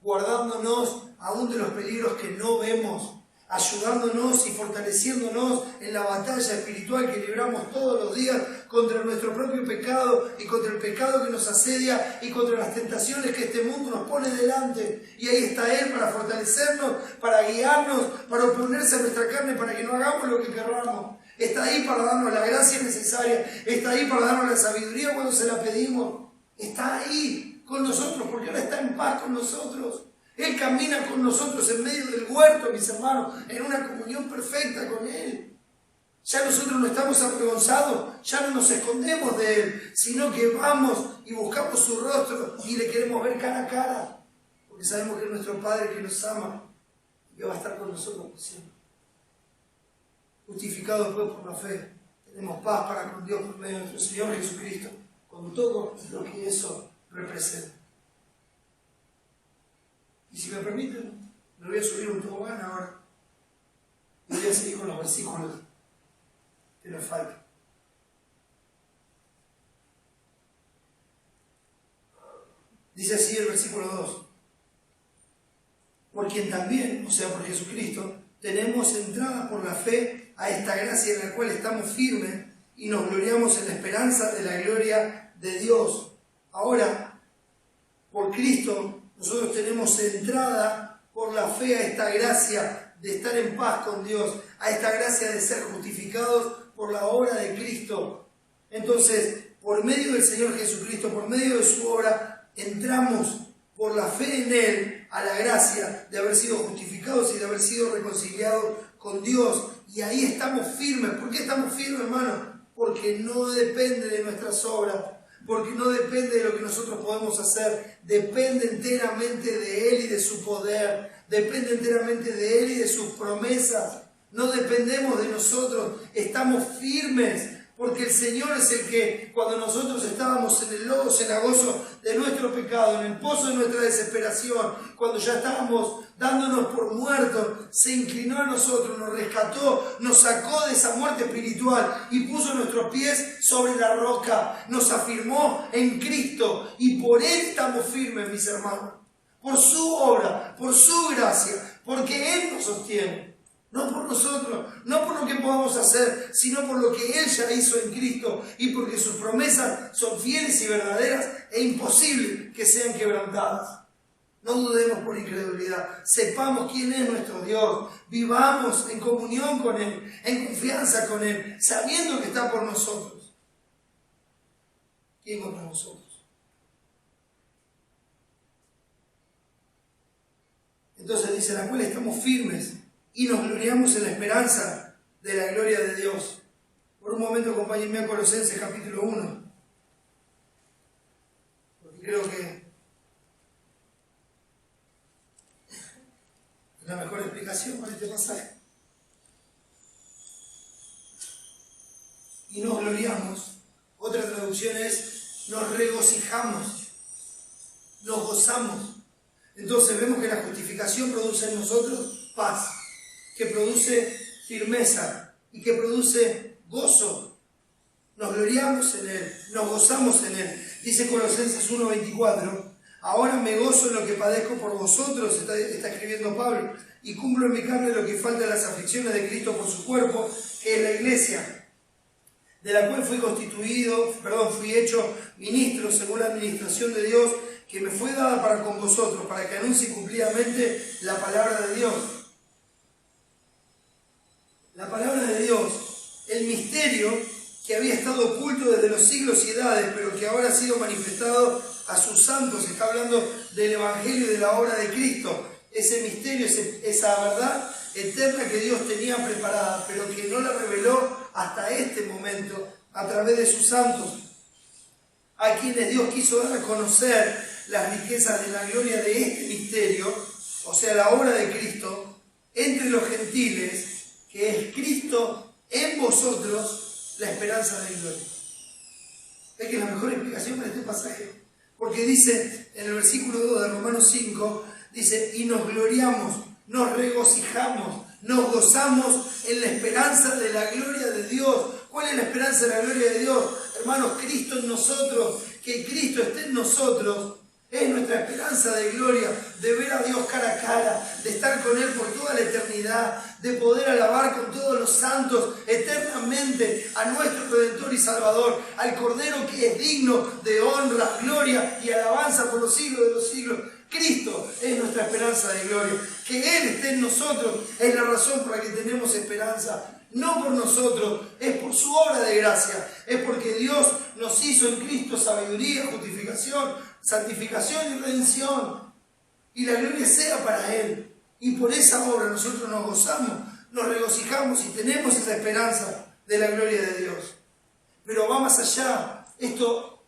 guardándonos aún de los peligros que no vemos, ayudándonos y fortaleciéndonos en la batalla espiritual que libramos todos los días contra nuestro propio pecado y contra el pecado que nos asedia y contra las tentaciones que este mundo nos pone delante. Y ahí está Él para fortalecernos, para guiarnos, para oponerse a nuestra carne, para que no hagamos lo que querramos. Está ahí para darnos la gracia necesaria, está ahí para darnos la sabiduría cuando se la pedimos. Está ahí con nosotros porque ahora está en paz con nosotros. Él camina con nosotros en medio del huerto, mis hermanos, en una comunión perfecta con Él. Ya nosotros no estamos avergonzados, ya no nos escondemos de Él, sino que vamos y buscamos su rostro y le queremos ver cara a cara, porque sabemos que es nuestro Padre que nos ama y que va a estar con nosotros por siempre. Justificados pues por la fe, tenemos paz para con Dios por medio de nuestro Señor Jesucristo, con todo lo que eso representa. Y si me permiten, me voy a subir un tobogán ahora y voy a seguir con los versículos que nos faltan. Dice así el versículo 2: por quien también, o sea por Jesucristo, tenemos entrada por la fe a esta gracia en la cual estamos firmes y nos gloriamos en la esperanza de la gloria de Dios. Ahora, por Cristo, nosotros tenemos entrada por la fe a esta gracia de estar en paz con Dios, a esta gracia de ser justificados por la obra de Cristo. Entonces, por medio del Señor Jesucristo, por medio de su obra, entramos por la fe en Él a la gracia de haber sido justificados y de haber sido reconciliados con Dios. Y ahí estamos firmes. ¿Por qué estamos firmes, hermano? Porque no depende de nuestras obras, porque no depende de lo que nosotros podemos hacer, depende enteramente de Él y de su poder, depende enteramente de Él y de sus promesas. No dependemos de nosotros, estamos firmes, porque el Señor es el que, cuando nosotros estábamos en el lodo cenagoso de nuestro pecado, en el pozo de nuestra desesperación, cuando ya estábamos dándonos por muertos, se inclinó a nosotros, nos rescató, nos sacó de esa muerte espiritual y puso nuestros pies sobre la roca, nos afirmó en Cristo y por Él estamos firmes, mis hermanos, por su obra, por su gracia, porque Él nos sostiene. No por nosotros, no por lo que podamos hacer, sino por lo que Él ya hizo en Cristo y porque sus promesas son fieles y verdaderas e imposible que sean quebrantadas. No dudemos por incredulidad, sepamos quién es nuestro Dios, vivamos en comunión con Él, en confianza con Él, sabiendo que está por nosotros. ¿Quién contra nosotros? Entonces dice, la cual estamos firmes y nos gloriamos en la esperanza de la gloria de Dios. Por un momento acompáñenme a Colosenses capítulo 1, porque creo que es la mejor explicación para este pasaje. Y nos gloriamos, otra traducción es nos regocijamos, nos gozamos. Entonces vemos que la justificación produce en nosotros paz, que produce firmeza y que produce gozo. Nos gloriamos en Él, nos gozamos en Él. Dice Colosenses 1:24, ahora me gozo en lo que padezco por vosotros, está escribiendo Pablo, y cumplo en mi carne lo que falta de las aflicciones de Cristo por su cuerpo, que es la iglesia, de la cual fui hecho ministro según la administración de Dios, que me fue dada para con vosotros, para que anuncie cumplidamente la palabra de Dios. La palabra de Dios, el misterio que había estado oculto desde los siglos y edades, pero que ahora ha sido manifestado a sus santos. Está hablando del Evangelio y de la obra de Cristo. Ese misterio, esa verdad eterna que Dios tenía preparada, pero que no la reveló hasta este momento a través de sus santos, a quienes Dios quiso dar a conocer las riquezas de la gloria de este misterio, o sea, la obra de Cristo, entre los gentiles, que es Cristo en vosotros, la esperanza de gloria. Es que es la mejor explicación para este pasaje, porque dice en el versículo 2 de Romanos 5, dice, y nos gloriamos, nos regocijamos, nos gozamos en la esperanza de la gloria de Dios. ¿Cuál es la esperanza de la gloria de Dios? Hermanos, Cristo en nosotros, que Cristo esté en nosotros, es nuestra esperanza de gloria, de ver a Dios cara a cara, de estar con Él por toda la eternidad, de poder alabar con todos los santos eternamente a nuestro Redentor y Salvador, al Cordero que es digno de honra, gloria y alabanza por los siglos de los siglos. Cristo es nuestra esperanza de gloria. Que Él esté en nosotros es la razón por la que tenemos esperanza. No por nosotros, es por su obra de gracia. Es porque Dios nos hizo en Cristo sabiduría, justificación, santificación y redención. Y la gloria sea para Él. Y por esa obra nosotros nos gozamos, nos regocijamos y tenemos esa esperanza de la gloria de Dios. Pero va más allá. Esto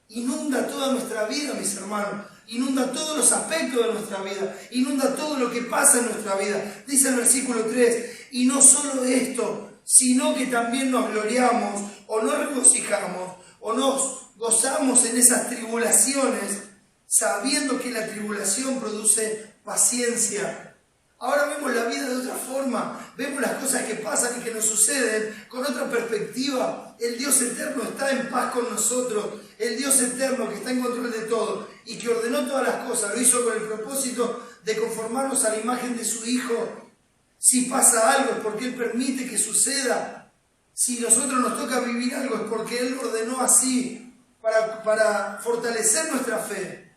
inunda toda nuestra vida, mis hermanos. Inunda todos los aspectos de nuestra vida. Inunda todo lo que pasa en nuestra vida. Dice el versículo 3, y no solo esto, sino que también nos gloriamos o nos regocijamos o nos gozamos en esas tribulaciones, sabiendo que la tribulación produce paciencia. Ahora vemos la vida de otra forma, vemos las cosas que pasan y que nos suceden con otra perspectiva. El Dios eterno está en paz con nosotros, el Dios eterno que está en control de todo y que ordenó todas las cosas, lo hizo con el propósito de conformarnos a la imagen de su Hijo. Si pasa algo es porque Él permite que suceda. Si nosotros nos toca vivir algo es porque Él lo ordenó así, para fortalecer nuestra fe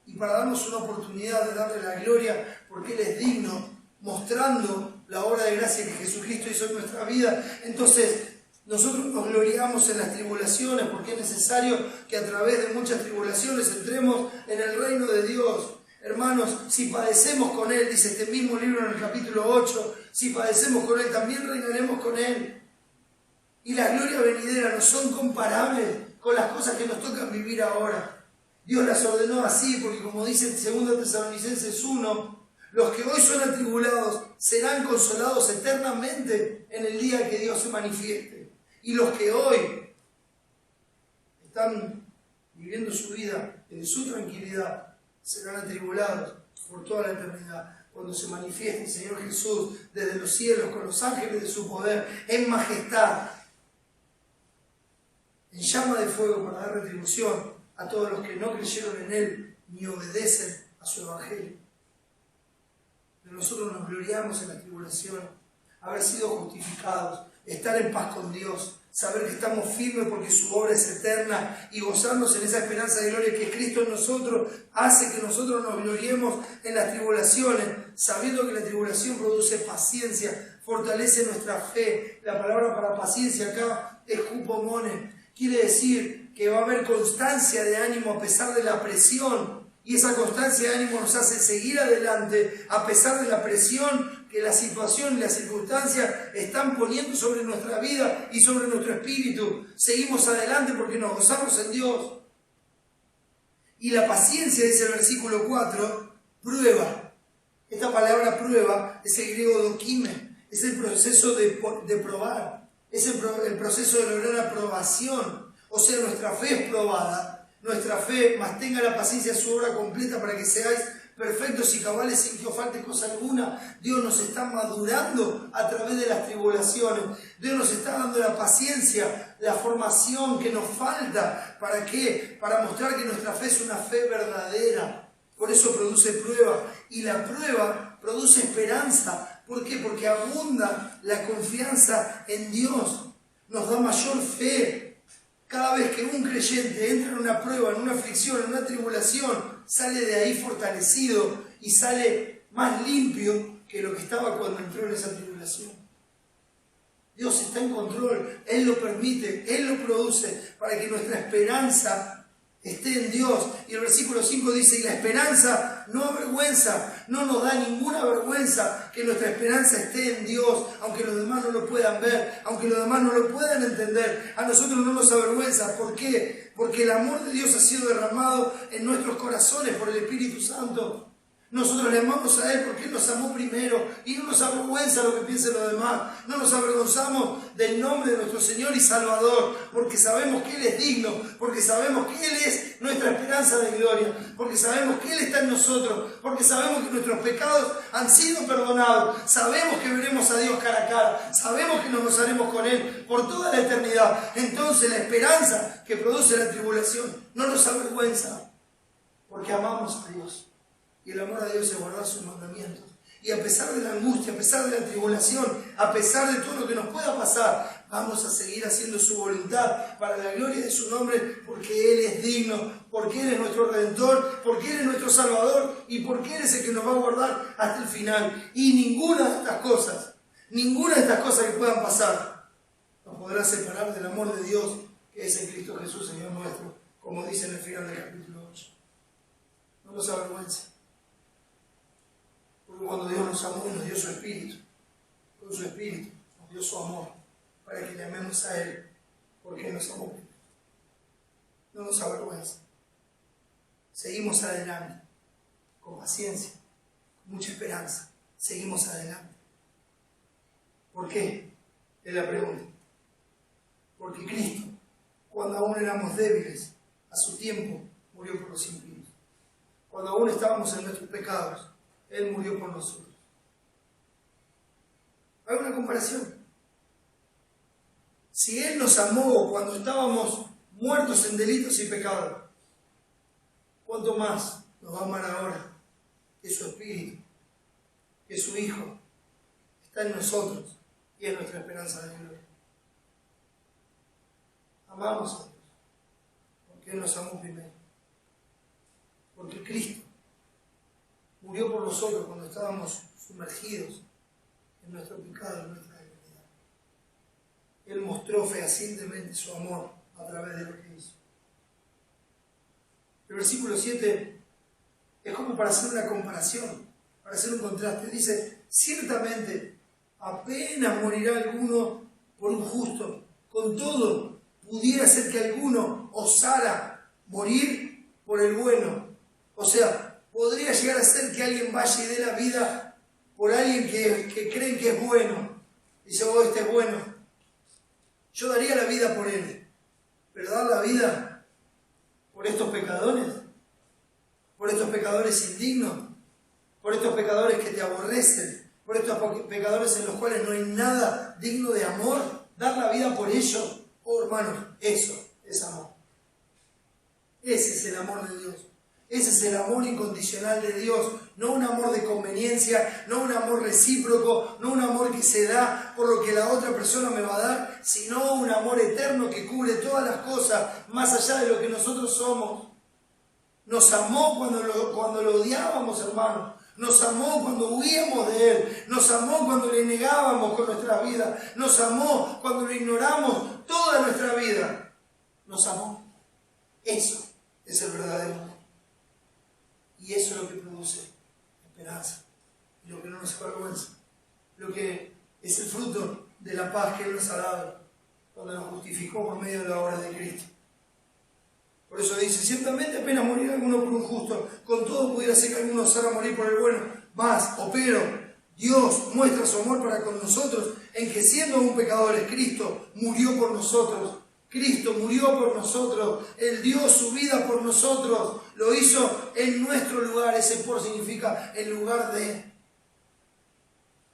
y para darnos una oportunidad de darle la gloria, porque Él es digno, mostrando la obra de gracia que Jesucristo hizo en nuestra vida. Entonces, nosotros nos gloriamos en las tribulaciones, porque es necesario que a través de muchas tribulaciones entremos en el reino de Dios. Hermanos, si padecemos con Él, dice este mismo libro en el capítulo 8, si padecemos con Él, también reinaremos con Él. Y las glorias venideras no son comparables con las cosas que nos tocan vivir ahora. Dios las ordenó así, porque como dice en 2 Tesalonicenses 1, los que hoy son atribulados serán consolados eternamente en el día que Dios se manifieste. Y los que hoy están viviendo su vida en su tranquilidad serán atribulados por toda la eternidad, cuando se manifieste el Señor Jesús desde los cielos con los ángeles de su poder, en majestad, en llama de fuego, para dar retribución a todos los que no creyeron en Él ni obedecen a su evangelio. Pero nosotros nos gloriamos en la tribulación, haber sido justificados, estar en paz con Dios, saber que estamos firmes porque su obra es eterna y gozarnos en esa esperanza de gloria que es Cristo en nosotros, hace que nosotros nos gloriemos en las tribulaciones, sabiendo que la tribulación produce paciencia, fortalece nuestra fe. La palabra para paciencia acá es hupomone, quiere decir que va a haber constancia de ánimo a pesar de la presión, y esa constancia de ánimo nos hace seguir adelante a pesar de la presión que la situación y las circunstancias están poniendo sobre nuestra vida y sobre nuestro espíritu. Seguimos adelante porque nos gozamos en Dios. Y la paciencia, dice el versículo 4, prueba. Esta palabra prueba es el griego dokime, es el proceso de probar, es el proceso de lograr aprobación. O sea, nuestra fe es probada. Nuestra fe, mas tenga la paciencia su obra completa para que seáis perfectos y cabales sin que os falte cosa alguna. Dios nos está madurando a través de las tribulaciones. Dios nos está dando la paciencia, la formación que nos falta. ¿Para qué? Para mostrar que nuestra fe es una fe verdadera. Por eso produce prueba. Y la prueba produce esperanza. ¿Por qué? Porque abunda la confianza en Dios. Nos da mayor fe. Cada vez que un creyente entra en una prueba, en una aflicción, en una tribulación, sale de ahí fortalecido y sale más limpio que lo que estaba cuando entró en esa tribulación. Dios está en control, Él lo permite, Él lo produce para que nuestra esperanza esté en Dios. Y el versículo 5 dice, y la esperanza no avergüenza, no nos da ninguna vergüenza que nuestra esperanza esté en Dios, aunque los demás no lo puedan ver, aunque los demás no lo puedan entender, a nosotros no nos avergüenza. ¿Por qué? Porque el amor de Dios ha sido derramado en nuestros corazones por el Espíritu Santo. Nosotros le amamos a Él porque Él nos amó primero y no nos avergüenza lo que piensen los demás. No nos avergonzamos del nombre de nuestro Señor y Salvador, porque sabemos que Él es digno, porque sabemos que Él es nuestra esperanza de gloria, porque sabemos que Él está en nosotros, porque sabemos que nuestros pecados han sido perdonados, sabemos que veremos a Dios cara a cara, sabemos que nos gozaremos con Él por toda la eternidad. Entonces la esperanza que produce la tribulación no nos avergüenza, porque amamos a Dios. Y el amor a Dios es guardar sus mandamientos. Y a pesar de la angustia, a pesar de la tribulación, a pesar de todo lo que nos pueda pasar, vamos a seguir haciendo su voluntad para la gloria de su nombre, porque Él es digno, porque Él es nuestro Redentor, porque Él es nuestro Salvador y porque Él es el que nos va a guardar hasta el final. Y ninguna de estas cosas que puedan pasar, nos podrá separar del amor de Dios que es en Cristo Jesús, Señor nuestro, como dice en el final del capítulo 8. No nos avergüence. Porque cuando Dios nos amó, nos dio su Espíritu. Con su Espíritu nos dio su amor para que le amemos a Él, porque Él nos amó. No nos avergüenza. Seguimos adelante, con paciencia, con mucha esperanza. Seguimos adelante. ¿Por qué? Es la pregunta. Porque Cristo, cuando aún éramos débiles, a su tiempo murió por los impíos. Cuando aún estábamos en nuestros pecados, Él murió por nosotros. Hay una comparación. Si Él nos amó cuando estábamos muertos en delitos y pecados, ¿cuánto más nos va a amar ahora que su Espíritu, que su Hijo está en nosotros y es nuestra esperanza de gloria? Amamos a Dios porque Él nos amó primero. Porque Cristo murió por nosotros cuando estábamos sumergidos en nuestro pecado, en nuestra debilidad. Él mostró fehacientemente su amor a través de lo que hizo. El versículo 7 es como para hacer una comparación, para hacer un contraste. Dice, ciertamente apenas morirá alguno por un justo, con todo pudiera ser que alguno osara morir por el bueno. O sea, podría llegar a ser que alguien vaya y dé la vida por alguien que creen que es bueno. Dice, oh, este es bueno. Yo daría la vida por él. Pero dar la vida por estos pecadores indignos, por estos pecadores que te aborrecen, por estos pecadores en los cuales no hay nada digno de amor, dar la vida por ellos, oh hermanos, eso es amor. Ese es el amor de Dios. Ese es el amor incondicional de Dios, no un amor de conveniencia, no un amor recíproco, no un amor que se da por lo que la otra persona me va a dar, sino un amor eterno que cubre todas las cosas, más allá de lo que nosotros somos. Nos amó cuando lo odiábamos, hermanos. Nos amó cuando huíamos de Él. Nos amó cuando le negábamos con nuestra vida. Nos amó cuando lo ignoramos toda nuestra vida. Nos amó. Eso es el verdadero amor. Y eso es lo que produce esperanza. Y lo que no nos avergüenza. Lo que es el fruto de la paz que Él nos ha dado cuando nos justificó por medio de la obra de Cristo. Por eso dice, ciertamente apenas morirá alguno por un justo, con todo pudiera ser que alguno osara morir por el bueno. Mas, pero, Dios muestra su amor para con nosotros en que siendo aún pecadores, Cristo murió por nosotros. Cristo murió por nosotros, Él dio su vida por nosotros, lo hizo en nuestro lugar. Ese por significa en lugar de.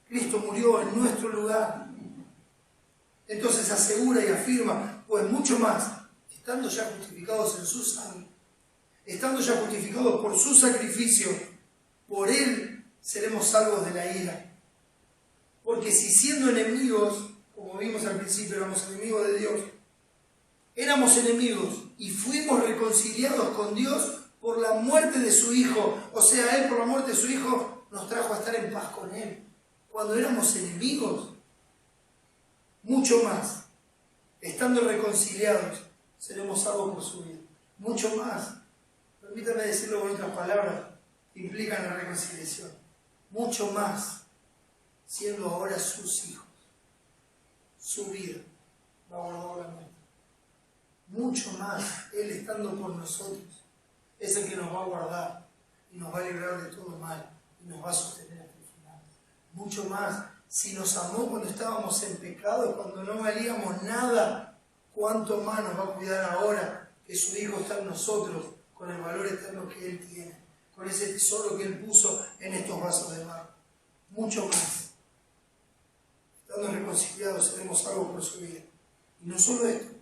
Cristo murió en nuestro lugar. Entonces asegura y afirma, pues mucho más, estando ya justificados en su sangre, estando ya justificados por su sacrificio, por Él seremos salvos de la ira. Porque si siendo enemigos, como vimos al principio, éramos enemigos de Dios, éramos enemigos y fuimos reconciliados con Dios por la muerte de su Hijo. O sea, Él por la muerte de su Hijo nos trajo a estar en paz con Él. Cuando éramos enemigos, mucho más, estando reconciliados, seremos salvos por su vida. Mucho más. Permítame decirlo con otras palabras que implican la reconciliación. Mucho más, siendo ahora sus hijos. Su vida va a guardar la muerte. Mucho más, Él estando por nosotros, es el que nos va a guardar y nos va a librar de todo mal y nos va a sostener hasta el final. Mucho más, si nos amó cuando estábamos en pecado, cuando no valíamos nada, cuánto más nos va a cuidar ahora que su Hijo está en nosotros, con el valor eterno que Él tiene, con ese tesoro que Él puso en estos vasos de barro. Mucho más. Estando reconciliados, haremos algo por su vida. Y no solo esto,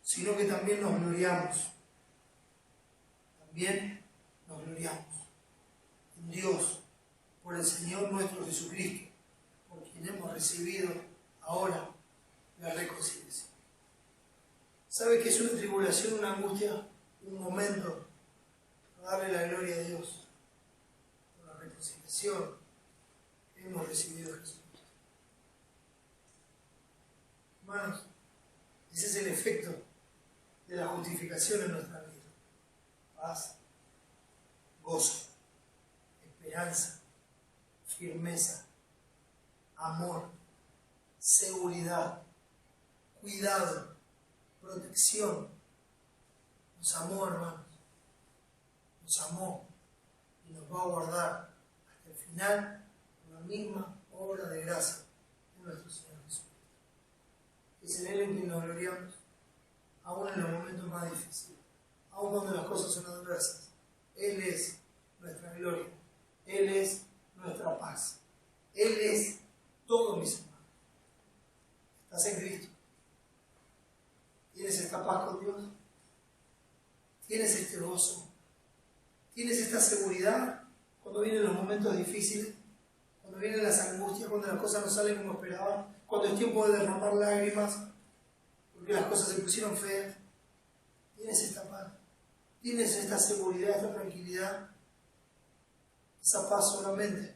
sino que también nos gloriamos. También nos gloriamos en Dios, por el Señor nuestro Jesucristo, por quien hemos recibido ahora la reconciliación. ¿Sabe qué es una tribulación, una angustia? Un momento para darle la gloria a Dios por la reconciliación que hemos recibido de Jesucristo. Hermanos, ese es el efecto de la justificación en nuestra vida. Paz, gozo, esperanza, firmeza, amor, seguridad, cuidado, protección. Nos amó, hermanos. Nos amó y nos va a guardar hasta el final con la misma obra de gracia de nuestro Señor Jesucristo. Es en Él en quien nos gloriamos, aún en los momentos más difíciles, aún cuando las cosas son adversas. Él es nuestra gloria, Él es nuestra paz, Él es todo, mis hermanos. ¿Estás en Cristo? ¿Tienes esta paz con Dios? ¿Tienes este gozo? ¿Tienes esta seguridad cuando vienen los momentos difíciles? Cuando vienen las angustias, cuando las cosas no salen como esperaban, cuando es tiempo de derramar lágrimas, porque las cosas se pusieron feas. Tienes esta paz, tienes esta seguridad, esta tranquilidad. Esa paz solamente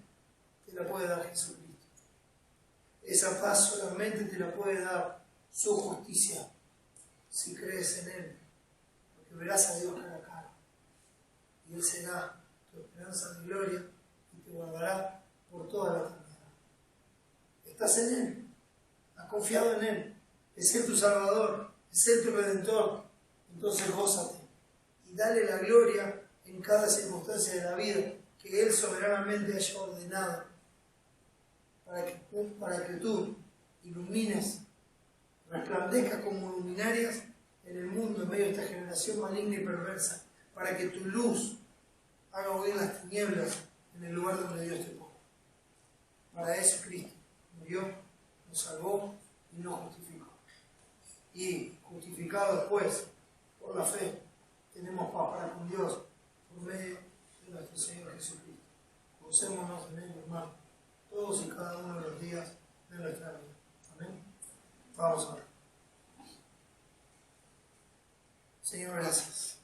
te la puede dar Jesucristo. Esa paz solamente te la puede dar su justicia, si crees en Él, porque verás a Dios cara a cara. Y Él será tu esperanza de gloria y te guardará por toda la eternidad. Estás en Él, has confiado en Él, es Él tu Salvador, es Él tu Redentor. Entonces gózate y dale la gloria en cada circunstancia de la vida que Él soberanamente haya ordenado para que tú ilumines, resplandezcas como luminarias en el mundo en medio de esta generación maligna y perversa, para que tu luz haga huir las tinieblas en el lugar donde Dios te pone. Para eso Cristo murió, nos salvó y nos justificó. Y justificado después, por la fe, tenemos paz para con Dios por medio de nuestro Señor Jesucristo. Gocémonos en Él, hermano, todos y cada uno de los días de nuestra vida. Amén. Vamos a ver. Señor, gracias.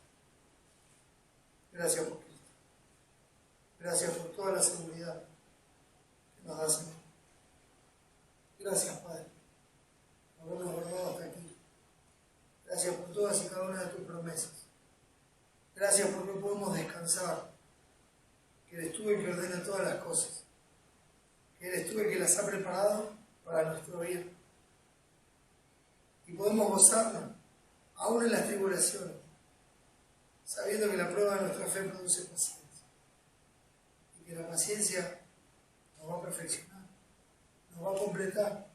Gracias por Cristo. Gracias por toda la seguridad que nos da, Señor. Gracias, Padre, por habernos guardado hasta aquí. Gracias por todas y cada una de tus promesas. Gracias porque podemos descansar, que eres tú el que ordena todas las cosas, que eres tú el que las ha preparado para nuestro bien. Y podemos gozarnos, aún en las tribulaciones, sabiendo que la prueba de nuestra fe produce paciencia. Y que la paciencia nos va a perfeccionar, nos va a completar,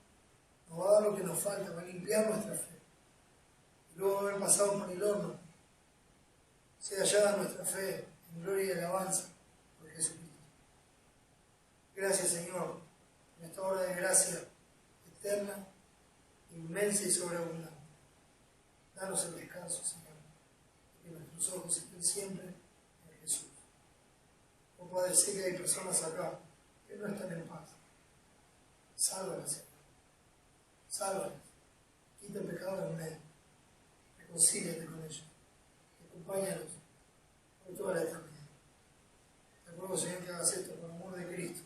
nos va a dar lo que nos falta, va a limpiar nuestra fe. Y luego de haber pasado por el horno, sea hallada nuestra fe en gloria y alabanza por Jesucristo. Gracias, Señor, en esta hora de gracia eterna, inmensa y sobreabundante. Danos el descanso, Señor, que nuestros ojos estén siempre en Jesús. Oh Padre, sé que hay personas acá que no están en paz. Sálvalas, Señor. Sálvalas. Quita el pecado del medio. Reconcíliate con ellos. Acompáñalos por toda la eternidad. Te ruego, Señor, que hagas esto por amor de Cristo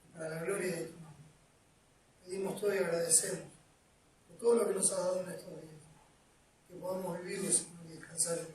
y para la gloria de tu nombre. Pedimos todo y agradecemos por todo lo que nos has dado en estos días. Que podamos vivirlo, Señor, y descansar en ti.